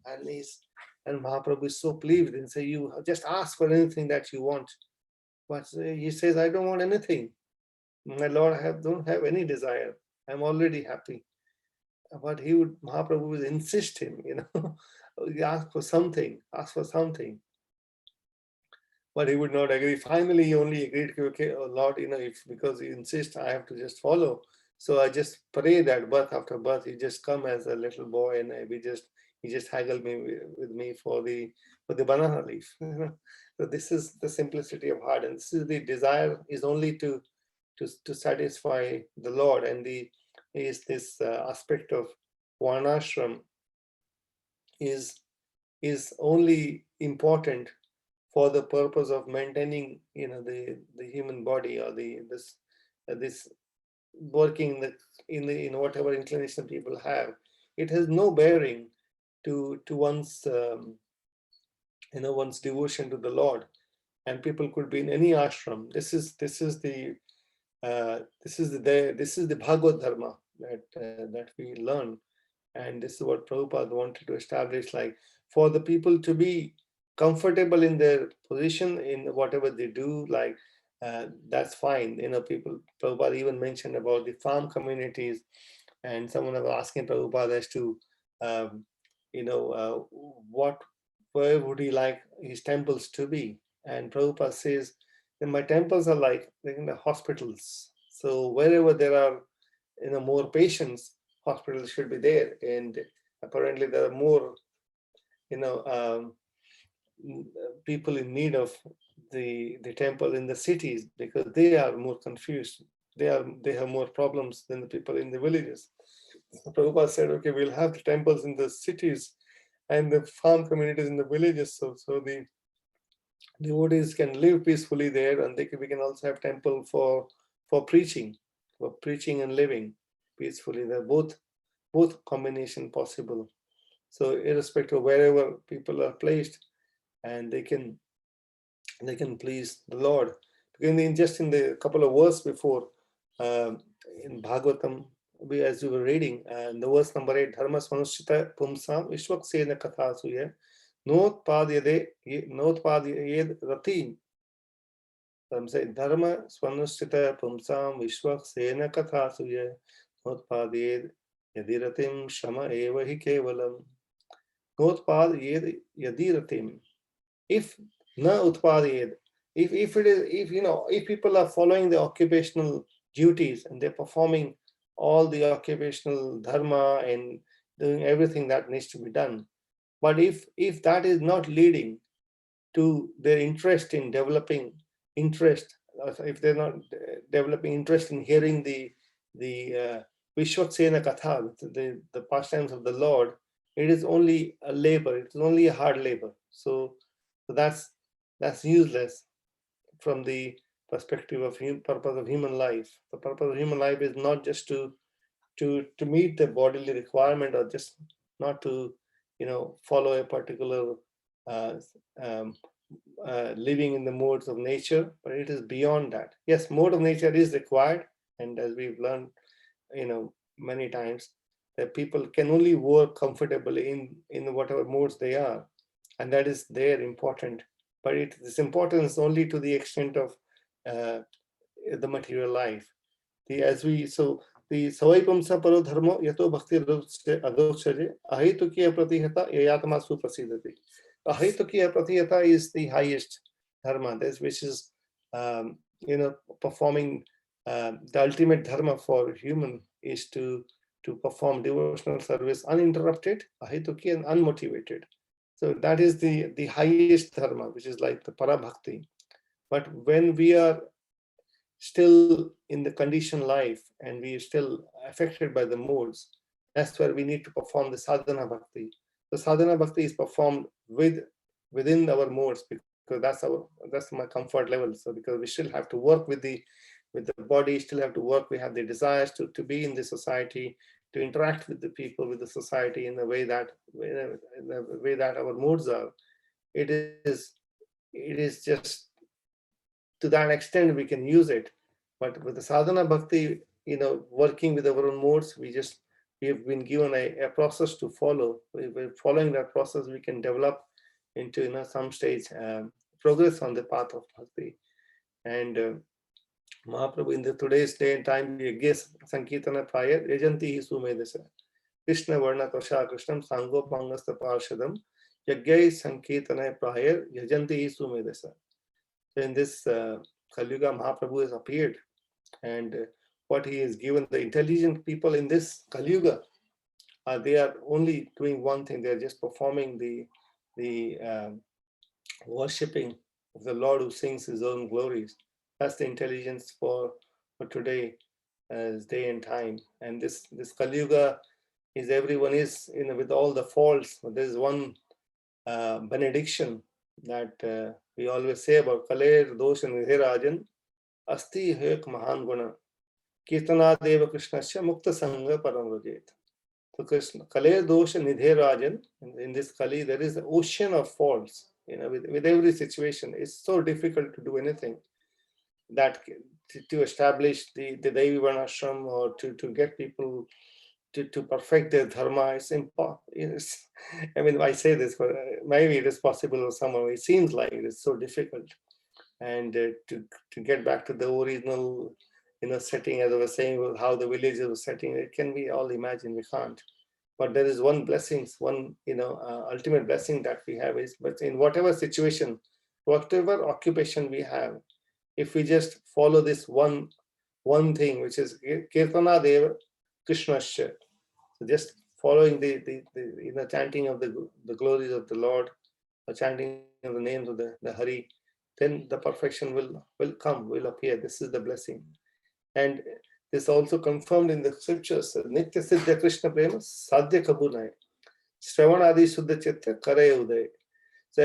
Speaker 3: And Mahaprabhu is so pleased and say, you just ask for anything that you want. But he says, I don't want anything. My Lord, I don't have any desire. I'm already happy. But Mahaprabhu would insist him, ask for something. But he would not agree. Finally, he only agreed, okay, oh Lord, because he insists, I have to just follow. So I just pray that birth after birth, he just come as a little boy, and he just haggled with me for the banana leaf. So this is the simplicity of heart, and this is the desire is only to satisfy the Lord, and this aspect of varnashram is only important for the purpose of maintaining, the human body, or this working in whatever inclination people have. It has no bearing to one's one's devotion to the Lord. And people could be in any ashram. This is the Bhagavad Dharma that we learn, and this is what Prabhupada wanted to establish, like, for the people to be comfortable in their position in whatever they do, like, that's fine. Prabhupada even mentioned about the farm communities, and someone was asking Prabhupada as to, where would he like his temples to be? And Prabhupada says, then my temples are like in the hospitals. So wherever there are, more patients, hospitals should be there. And apparently there are more, people in need of the temple in the cities, because they are more confused. They have more problems than the people in the villages. So Prabhupada said, okay, we'll have the temples in the cities and the farm communities in the villages, so the devotees can live peacefully there, and we can also have temple for preaching and living peacefully. They're both combination possible. So irrespective of wherever people are placed, and they can please the Lord. Just in the couple of verses before, in Bhagavatam, as we were reading, and the verse number 8, Dharma Swanushita Pumsam Ishwaksena Kathasuya Notpadyade Ratim. I'm saying Dharma Swanushita Pumsam Ishwaksena Kathasuya Notpadyade Yadiratim Shama Eva Hi Kevalam. Notpadyade Yadiratim. If na utpadyed, if people are following the occupational duties and they're performing all the occupational dharma and doing everything that needs to be done, but if that is not leading to their interest in developing interest, if they're not developing interest in hearing the Vishwaksena Katha, the pastimes of the Lord, it is only a labor, it is only a hard labor. So that's useless from the perspective of purpose of human life. The purpose of human life is not just to meet the bodily requirement, or just not to follow a particular living in the modes of nature, but it is beyond that. Yes, mode of nature is required, and as we've learned many times, that people can only work comfortably in whatever modes they are, and that is there important, but it is importance only to the extent of the material life. The Savaipam Saparo Dharma Yato Bhakti Adokshaje Ahitukiya Pratihata Yayatama Suprasidati. Ahitukiya Pratihata is the highest dharma, which is performing the ultimate dharma for human is to perform devotional service uninterrupted, ahituki, and unmotivated. So that is the highest dharma, which is like the parabhakti. But when we are still in the conditioned life and we are still affected by the modes, that's where we need to perform the sadhana bhakti. The sadhana bhakti is performed within our modes, because that's my comfort level. So because we still have to work with the body, still have to work, we have the desires to be in the society, to interact with the people, with the society in the way that our moods are. It is just to that extent we can use it. But with the sadhana bhakti, working with our own modes, we have been given a process to follow. By following that process, we can develop into some stage progress on the path of bhakti. And Mahaprabhu, in today's day and time, we guess Sankirtana prior, Yajanti hi sumedasa. Krishna Varna Tosha Krishnam Sango Pangasta Parshadam, Yagyai Sankirtana prior, Yajanti hi sumedasa. So in this Kali Yuga, Mahaprabhu has appeared, and what he has given the intelligent people in this Kali Yuga, they are only doing one thing. They are just performing the worshipping of the Lord who sings his own glories. That's the intelligence for today as day and time. And this Kali Yuga is everyone is with all the faults. There's one benediction that we always say about Kaler Dosha Nidhirajan Asti Hek Mahan Guna Kirtana Deva Krishnasya Mukta Sangha Paramrajet. So Krishna Kaler Dosha Nidhirajan, in this Kali there is an ocean of faults. With every situation, it's so difficult to do anything that to establish the Devi Ashram, or to get people to perfect their dharma. It's impossible. I mean, I say this, but maybe it is possible for someone. It seems like it is so difficult. And to get back to the original, setting, as I was saying, how the villages were setting, it can be all imagined. We can't. But there is one ultimate blessing that we have is, but in whatever situation, whatever occupation we have, if we just follow this one thing, which is Kirtana Deva Krishnasya, so just following the chanting of the glories of the Lord, or chanting of the names of the Hari, then the perfection will come, will appear. This is the blessing. And this also confirmed in the scriptures. Nitya Siddha Krishna Prema Sadhya Kabunai. Shravanadi Suddha Chitta Kare Uday. So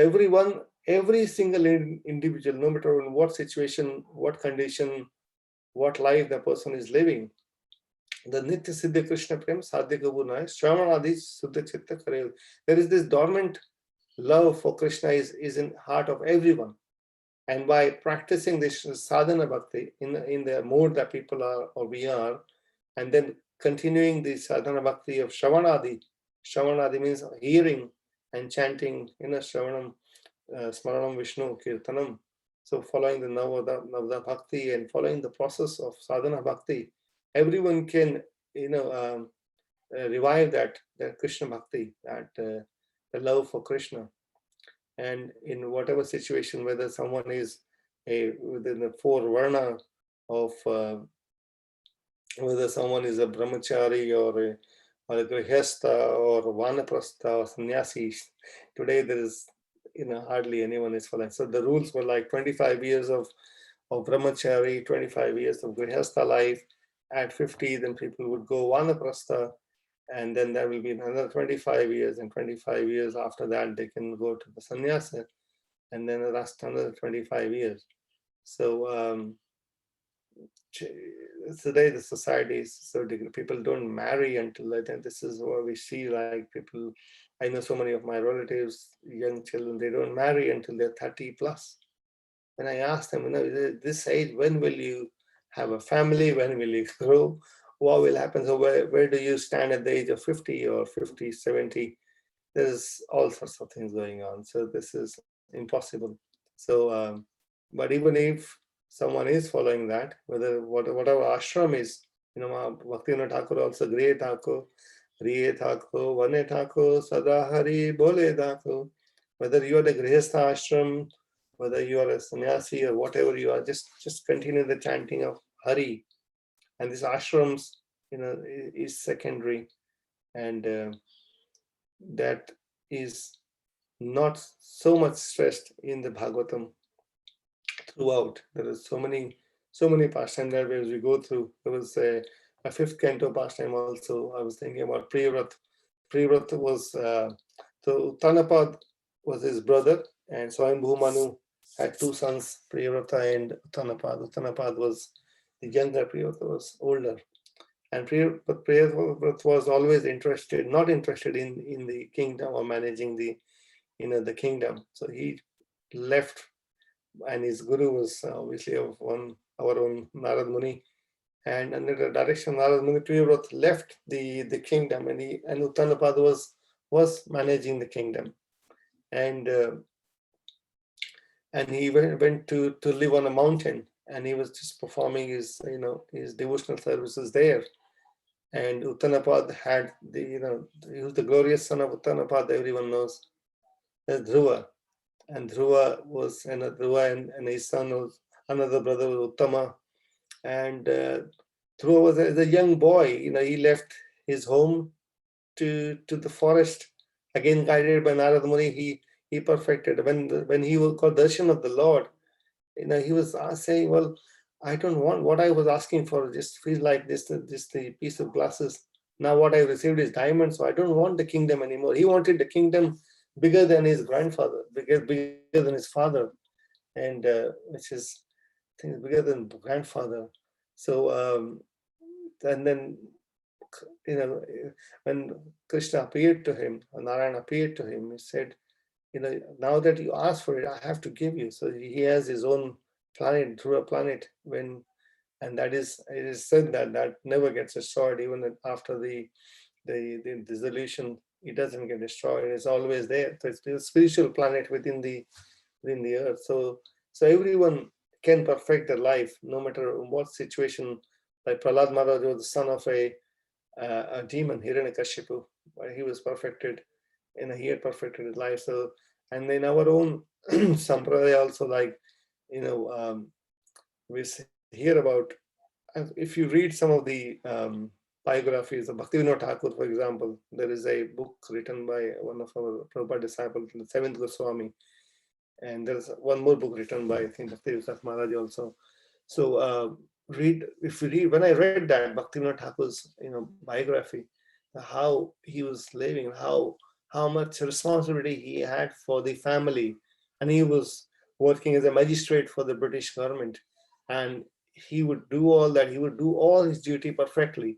Speaker 3: every single individual, no matter in what situation, what condition, what life the person is living, the Nitya Siddha Krishna Prema Sadhya Kabunai, Shravanadi Suddha Chitta Kare Uday. There is this dormant love for Krishna is in heart of everyone. And by practicing this sadhana bhakti in the mode that people are or we are, and then continuing the sadhana bhakti of Shravanadi. Shravanadi means hearing and chanting, Shravanam, Smaranam Vishnu, Kirtanam. So following the Navada Bhakti and following the process of sadhana bhakti, everyone can, revive that Krishna bhakti, that the love for Krishna. And in whatever situation, whether someone is within the four varna of, whether someone is a brahmachari or a grihastha or vanaprastha or sannyasi, today there is hardly anyone is following. So the rules were like 25 years of brahmachari, 25 years of grihastha life, at 50, then people would go vanaprastha, and then there will be another 25 years, and 25 years after that, they can go to the sannyasa, and then the last another 25 years. So today the society is so different. People don't marry until, I think this is what we see, like people, I know so many of my relatives, young children, they don't marry until they're 30 plus. When I ask them, this age, when will you have a family? When will you grow? What will happen? So where do you stand at the age of 50 or 50, 70? There's all sorts of things going on. So this is impossible. So, but even if someone is following that, whatever ashram is, Bhaktivinoda Thakur also, Griye Thakur, Riye Thakur, Vane Thakur, Sada Hari, Bole Thakur, whether you are the Grihastha ashram, whether you are a sannyasi or whatever you are, just continue the chanting of Hari. And these ashrams, is secondary, and that is not so much stressed in the Bhagavatam throughout. There is so many pastime that as we go through. There was a fifth canto pastime also. I was thinking about Priyavrat. Priyavrat was, so Uttanapad was his brother, and Swayambhu Manu had two sons, Priyavrata and Uttanapad. Uttanapad was the younger, Priyavrata was older. And Priyavrata was always not interested in the kingdom or managing the kingdom. So he left, and his guru was obviously our own Narad Muni. And under the direction of Narad Muni, Priyavrata left the kingdom, and Uttanapad was managing the kingdom. And he went to live on a mountain, and he was just performing his devotional services there. And Uttanapad had he was the glorious son of Uttanapad, everyone knows. There's Dhruva, and Dhruva was Dhruva, and his son was another brother was Uttama. And Dhruva was as a young boy, he left his home to the forest, again guided by Narad Muni. He perfected. When he got darshan of the Lord, he was saying, well, I don't want what I was asking for, just feels like this the piece of glasses. Now what I received is diamond, so I don't want the kingdom anymore. He wanted the kingdom bigger than his grandfather, bigger than his father, and which is, I think, bigger than grandfather. So and then when Krishna appeared to him, or Narayana appeared to him, he said, now that you asked for it, I have to give you. So he has his own planet, Dhruva planet, and it is said that never gets destroyed, even after the dissolution. It doesn't get destroyed. It's always there. So it's a spiritual planet within the earth. So everyone can perfect their life, no matter what situation. Like Prahlad Maharaj was the son of a demon, Hiranyakashipu, he was perfected, he had perfected his life. So, and in our own sampradaya also, like, we hear about, if you read some of the biographies of Bhaktivinoda Thakur, for example, there is a book written by one of our Prabhupada disciples, the seventh Goswami, and there's one more book written by, I think, Bhakti Maharaj also. So when I read that Bhaktivinoda Thakur's biography, how he was living, how much responsibility he had for the family, and he was working as a magistrate for the British government, and he would do all that. He would do all his duty perfectly,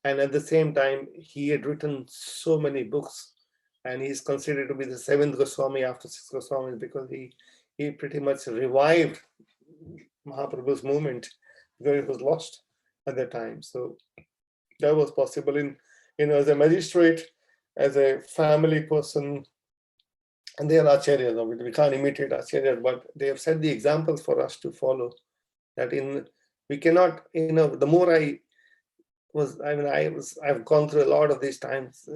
Speaker 3: and at the same time, he had written so many books, and he's considered to be the seventh Goswami after six Goswamis, because he pretty much revived Mahaprabhu's movement, because it was lost at that time. So that was possible in as a magistrate, as a family person, and they are acharyas. We can't imitate acharyas, but they have set the examples for us to follow. That we cannot, the more I've gone through a lot of these times,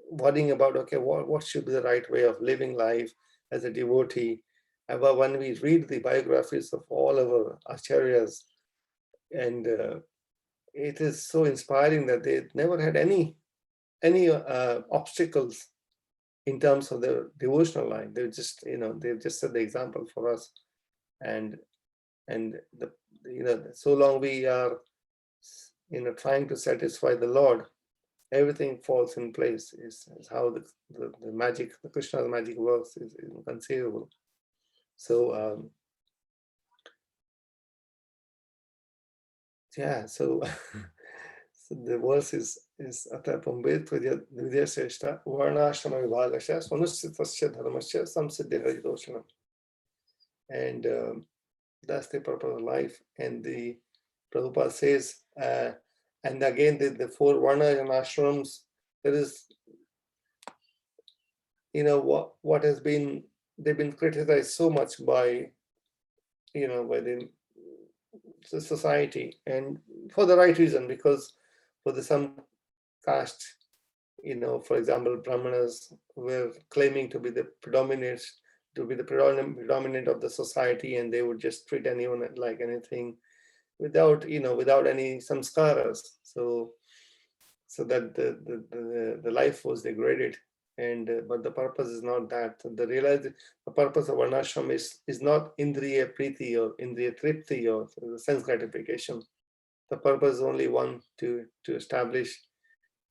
Speaker 3: worrying about, okay, what should be the right way of living life as a devotee. But when we read the biographies of all our acharyas, and it is so inspiring that they never had any obstacles in terms of their devotional life. They just, they've just set the example for us, and so long we are trying to satisfy the Lord, everything falls in place. Is how the magic, the Krishna's magic works, is inconceivable. So yeah, so so the verse is Atapam Vidya Seshta Varnashrama Vibhagasha Swanushitasya Dharmasya Samsiddhi Doshanam. And that's the purpose of life. And the Prabhupada says, and again the four varnas and ashrams, there is, what has been, they've been criticized so much by, by the society, and for the right reason, because for some caste, for example, Brahmanas were claiming to be the predominant of the society, and they would just treat anyone like anything without any samskaras, so that the life was degraded. And but the purpose is not that. The purpose of varnashram is not indriya priti or indriya tripti or sense gratification. The purpose is only one, to establish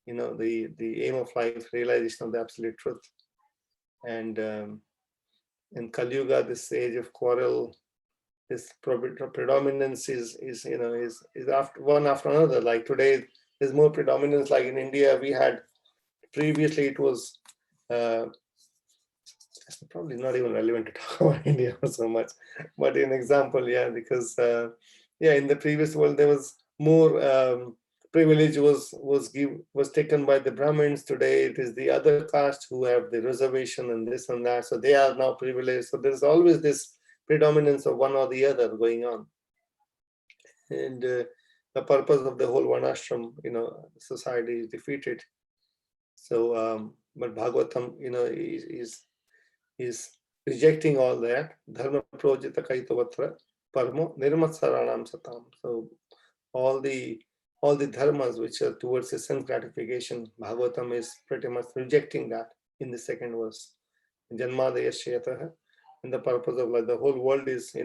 Speaker 3: the aim of life, realization of the absolute truth. And in Kali Yuga, this age of quarrel, this predominance is after one after another. Like today, there's more predominance. Like in India, we had previously, it was it's probably not even relevant to talk about India so much, but an example, because in the previous world there was more privilege was taken by the Brahmins. Today it is the other caste who have the reservation and this and that, so they are now privileged. So there's always this predominance of one or the other going on. And the purpose of the whole Varnashram, society is defeated. So but Bhagavatam, is rejecting all that. Dharma projita kaitavatra parmo nirmatsaranam satam. So all the dharmas which are towards the sense gratification, Bhagavatam is pretty much rejecting that in the second verse. Janmadaya shayataha. And the purpose of the whole world is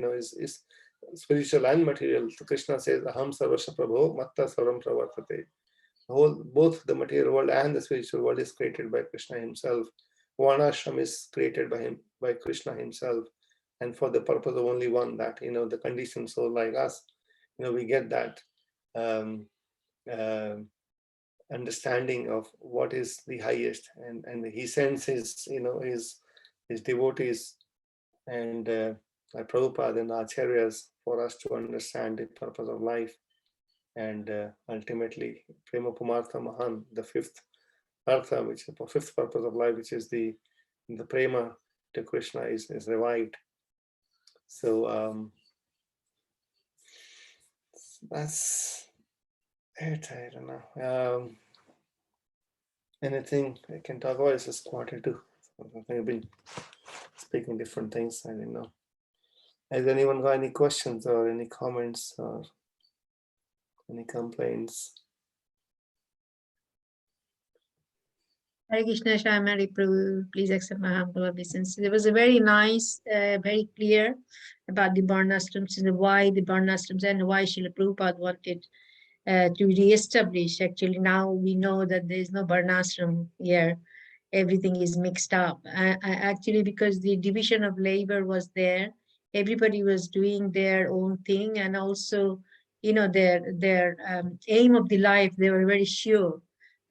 Speaker 3: spiritual and material. So Krishna says, Aham sarvasya prabho matta sarvam pravartate. Both the material world and the spiritual world is created by Krishna himself. Varnashram is created by Krishna himself, and for the purpose of only one, that the conditioned soul like us, we get that understanding of what is the highest, and he sends his devotees and Prabhupada and Acharyas for us to understand the purpose of life. And ultimately, Prema Pumartha Mahan, the fifth Artha, which is the fifth purpose of life, which is the Prema to Krishna, is revived. So that's it. I don't know. Anything I can talk about? It's just quarter two. I've been speaking different things. I don't know. Has anyone got any questions or any comments or any complaints?
Speaker 1: Hare Krishna, Shyam, Hare Prabhu, please accept my humble obeisance. It was a very nice, very clear about the Varnashrams and why the Varnashrams and why Srila Prabhupada wanted to re-establish. Actually, now we know that there is no Varnashram here. Everything is mixed up. Actually, because the division of labor was there, everybody was doing their own thing, and also, their aim of the life, they were very sure.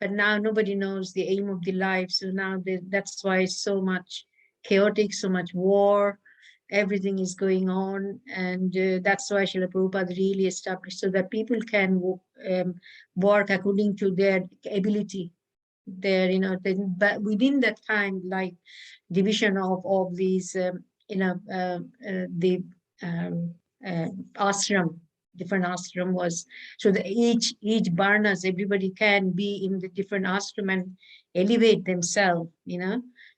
Speaker 1: But now nobody knows the aim of the life. So now that's why it's so much chaotic, so much war, everything is going on. And that's why Srila Prabhupada really established, so that people can work according to their ability. But within that time, like division of these, the ashram, different ashram was, so that each varnas, everybody can be in the different ashram and elevate themselves,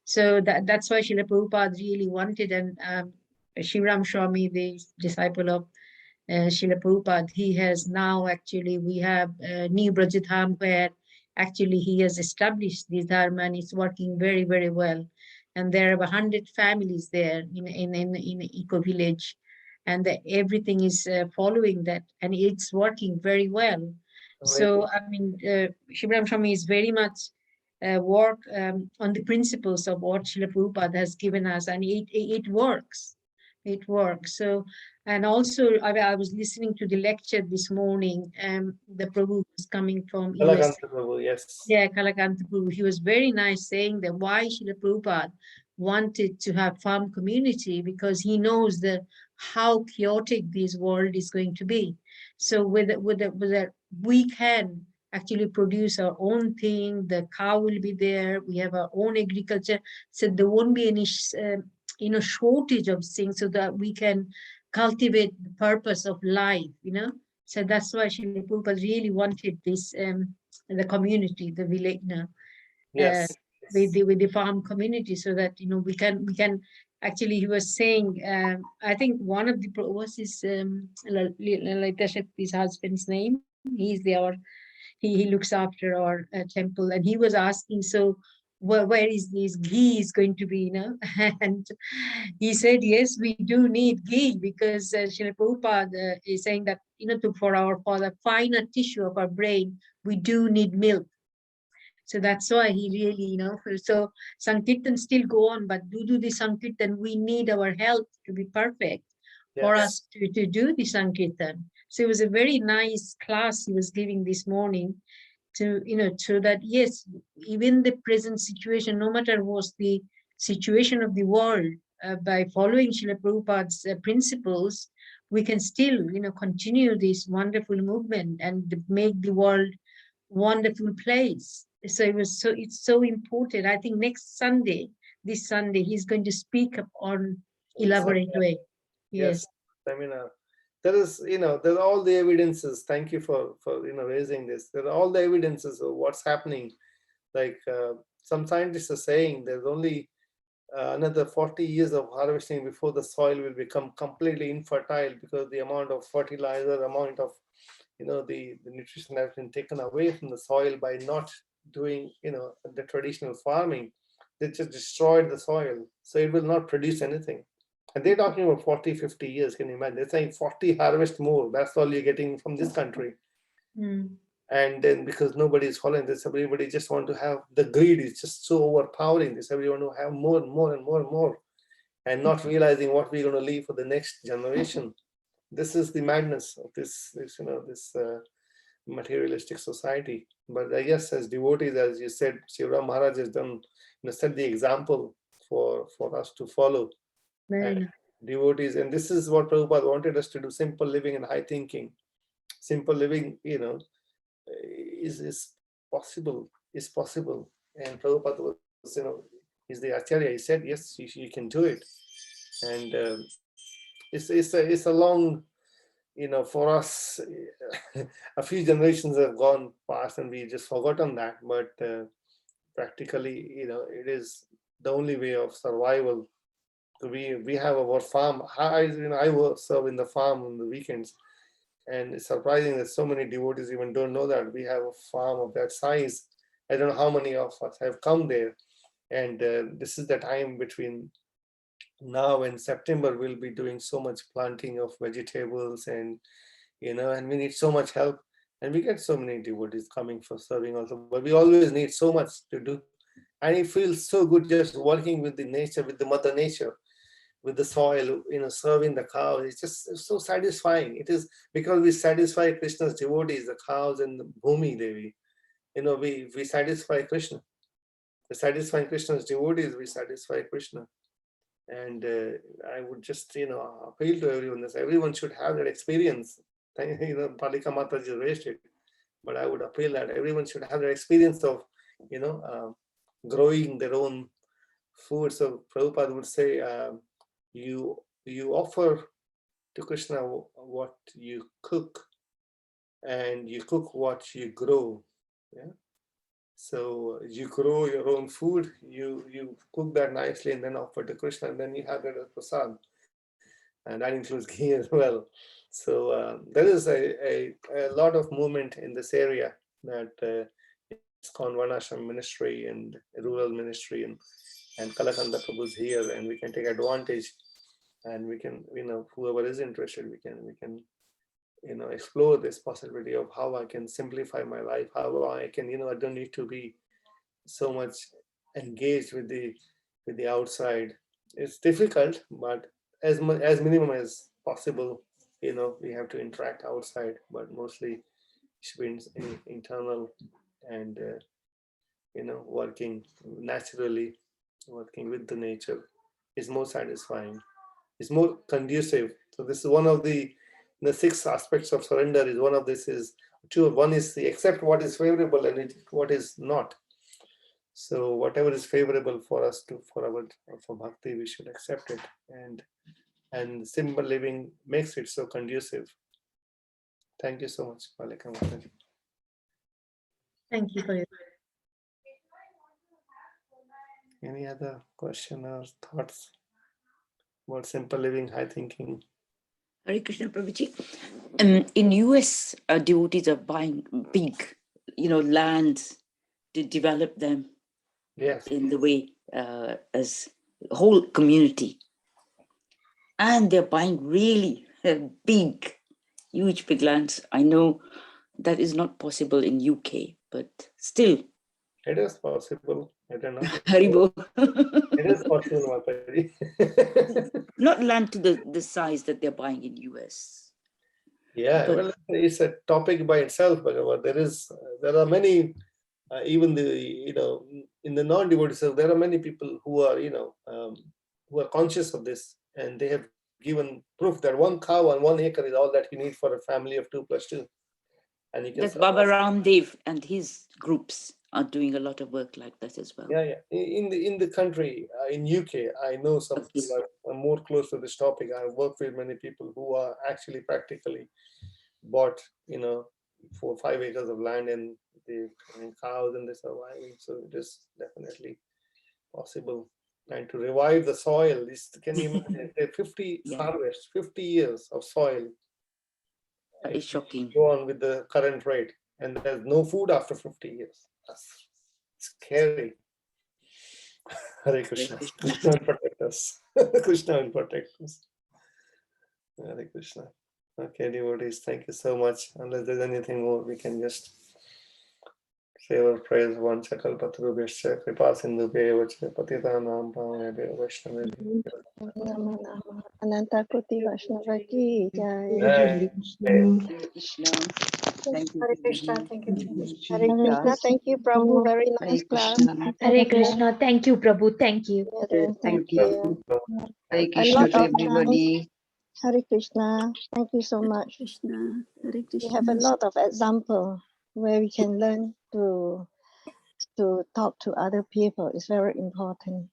Speaker 1: So that's why Srila Prabhupada really wanted. And Shivram Swami, the disciple of Srila Prabhupada, he has now, actually, we have New Brajadham, where actually he has established this dharma, and it's working very, very well. And there are 100 families there in eco village, and everything is following that, and it's working very well. So, I mean, Shivram Swami is very much work on the principles of what Srila Prabhupada has given us, and it works. It works. So, and also, I was listening to the lecture this morning. The Prabhu was coming from US.
Speaker 3: Kalakanta Prabhu, yes.
Speaker 1: Yeah, Kalakanta Prabhu. He was very nice saying that why Srila Prabhupada wanted to have farm community, because he knows that how chaotic this world is going to be. So with we can actually produce our own thing. The cow will be there. We have our own agriculture, so there won't be any shortage of things, so that we can cultivate the purpose of life. So that's why Srila Prabhupada really wanted this. The community, the village,
Speaker 3: Yes.
Speaker 1: with the farm community, so that we can actually. He was saying, I think one of the was his Lalita Shakti's husband's name. He looks after our temple, and he was asking, so where is this ghee is going to be, and he said, yes, we do need ghee, because Srila Prabhupada is saying that for the finer tissue of our brain, we do need milk. So that's why he really, so Sankirtan still go on, but do the Sankirtan, we need our health to be perfect for us to do the Sankirtan. So it was a very nice class he was giving this morning, to, so that, yes, even the present situation, no matter what's the situation of the world, by following Srila Prabhupada's principles, we can still, continue this wonderful movement and make the world wonderful place. So it's so important. I think this Sunday, he's going to speak up on elaborate way. Yes.
Speaker 3: I mean, there is, there are all the evidences. Thank you for raising this. There are all the evidences of what's happening. Like some scientists are saying, there's only another 40 years of harvesting before the soil will become completely infertile, because the amount of fertilizer, amount of the nutrition has been taken away from the soil by not doing the traditional farming. They just destroyed the soil, so it will not produce anything. And they're talking about 40, 50 years. Can you imagine? They're saying 40 harvest more. That's all you're getting from this country. And then, because nobody is following this, everybody just want to have, the greed is just so overpowering this. Everyone want to have more and more and more and more, and not realizing what we're going to leave for the next generation. This is the madness of this materialistic society. But I guess as devotees, as you said, Shiva Maharaj has done, set the example for us to follow. And devotees, and this is what Prabhupada wanted us to do: simple living and high thinking. Simple living, is possible. And Prabhupada was, he's the Acharya. He said, yes, you can do it. And it's a long, for us, a few generations have gone past and we just forgotten that. But practically, it is the only way of survival. We have our farm. I serve in the farm on the weekends, and it's surprising that so many devotees even don't know that we have a farm of that size. I don't know how many of us have come there, and this is the time between now and September. We'll be doing so much planting of vegetables, and and we need so much help, and we get so many devotees coming for serving also. But we always need so much to do, and it feels so good just working with the nature, with the mother nature, with the soil, serving the cows. It's just so satisfying. It is because we satisfy Krishna's devotees, the cows and the Bhumi Devi. We satisfy Krishna. By satisfying Krishna's devotees, we satisfy Krishna. And I would just, appeal to everyone that everyone should have that experience. Palika Mataji raised it, but I would appeal that everyone should have that experience of, growing their own food. So Prabhupada would say, you offer to Krishna what you cook, and you cook what you grow. Yeah. So you grow your own food, you cook that nicely, and then offer to Krishna, and then you have that as prasad, and that includes ghee as well. So there is a lot of movement in this area, that it's called Varnashram ministry and rural ministry, and Kalakanda Prabhu's here, and we can take advantage, and we can, whoever is interested, we can explore this possibility of how I can simplify my life, how I can, I don't need to be so much engaged with the outside. It's difficult, but as minimum as possible, we have to interact outside, but mostly should be internal and working naturally, working with the nature is more satisfying. It's more conducive. So this is one of the 6 aspects of surrender. Is one of this is two. One is the accept what is favorable and what is not. So whatever is favorable for us for bhakti, we should accept it, and simple living makes it so conducive. Thank you so much, Palika Mataji.
Speaker 1: Thank you for your.
Speaker 3: Any other question or thoughts about simple living, high thinking?
Speaker 6: Hare Krishna, Prabhuji. In US, devotees are buying big, lands to develop them.
Speaker 3: Yes.
Speaker 6: In the way as a whole community. And they're buying really big, huge big lands. I know that is not possible in UK, but still.
Speaker 3: It is possible. I don't know.
Speaker 6: Haribo.
Speaker 3: It is possible, Mataji.
Speaker 6: Not land to the size that they're buying in US.
Speaker 3: Yeah, well, it's a topic by itself, but there are many, even in the non-devotees, there are many people who are, who are conscious of this, and they have given proof that 1 cow on 1 acre is all that you need for a family of 2 + 2. And you can.
Speaker 6: That's Baba Ramdev and his groups are doing a lot of work like that as well.
Speaker 3: Yeah. In the country, in UK, I know some people are more close to this topic. I work with many people who are actually practically bought, 4 or 5 acres of land and cows, and they're surviving. So it is definitely possible. And to revive the soil, can you imagine 50 harvests, 50 years of soil?
Speaker 6: It's shocking.
Speaker 3: Go on with the current rate, and there's no food after 50 years. That's scary. Hare Krishna. Krishna will protect us. Krishna will protect us. Hare Krishna. Okay, devotees, thank you so much. Unless there's anything more, we can just say our prayers. One chakal patrubhyascha kripa sindhubhya vacha patitanam pavanebhyo vaishnavebhyo.
Speaker 7: Ananta Koti Vaishnava ki jai.
Speaker 3: Hare
Speaker 6: Krishna. Thank you.
Speaker 1: Hare Krishna. Thank you.
Speaker 7: Hare Krishna. Thank you, Prabhu. Very nice class.
Speaker 8: Hare Krishna. Thank you, Prabhu. Thank you.
Speaker 7: Thank you.
Speaker 9: Hare
Speaker 7: A
Speaker 9: Krishna
Speaker 7: lot
Speaker 9: to
Speaker 7: of
Speaker 9: everybody.
Speaker 7: Hare Krishna. Thank you so much.
Speaker 10: Krishna, Hare Krishna.
Speaker 7: We have a lot of example where we can learn to talk to other people. It's very important.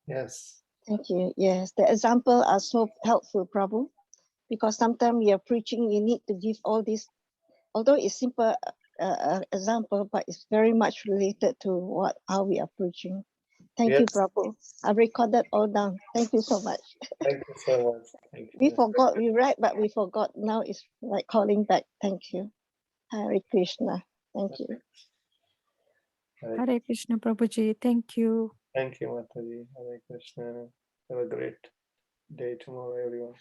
Speaker 3: Yes.
Speaker 7: Thank you. Yes, the example are so helpful, Prabhu, because sometimes we are preaching, you need to give all this, although it's simple example, but it's very much related to how we are preaching. Thank you, Prabhu. I recorded all down. Thank you so much.
Speaker 3: Thank you so much. Thank you.
Speaker 7: We forgot, we read, but we forgot. Now it's like calling back. Thank you. Hare Krishna. Thank you.
Speaker 10: Hare Krishna, Prabhuji. Thank you.
Speaker 3: Thank you, Mataji. Hare Krishna. Have a great day tomorrow, everyone.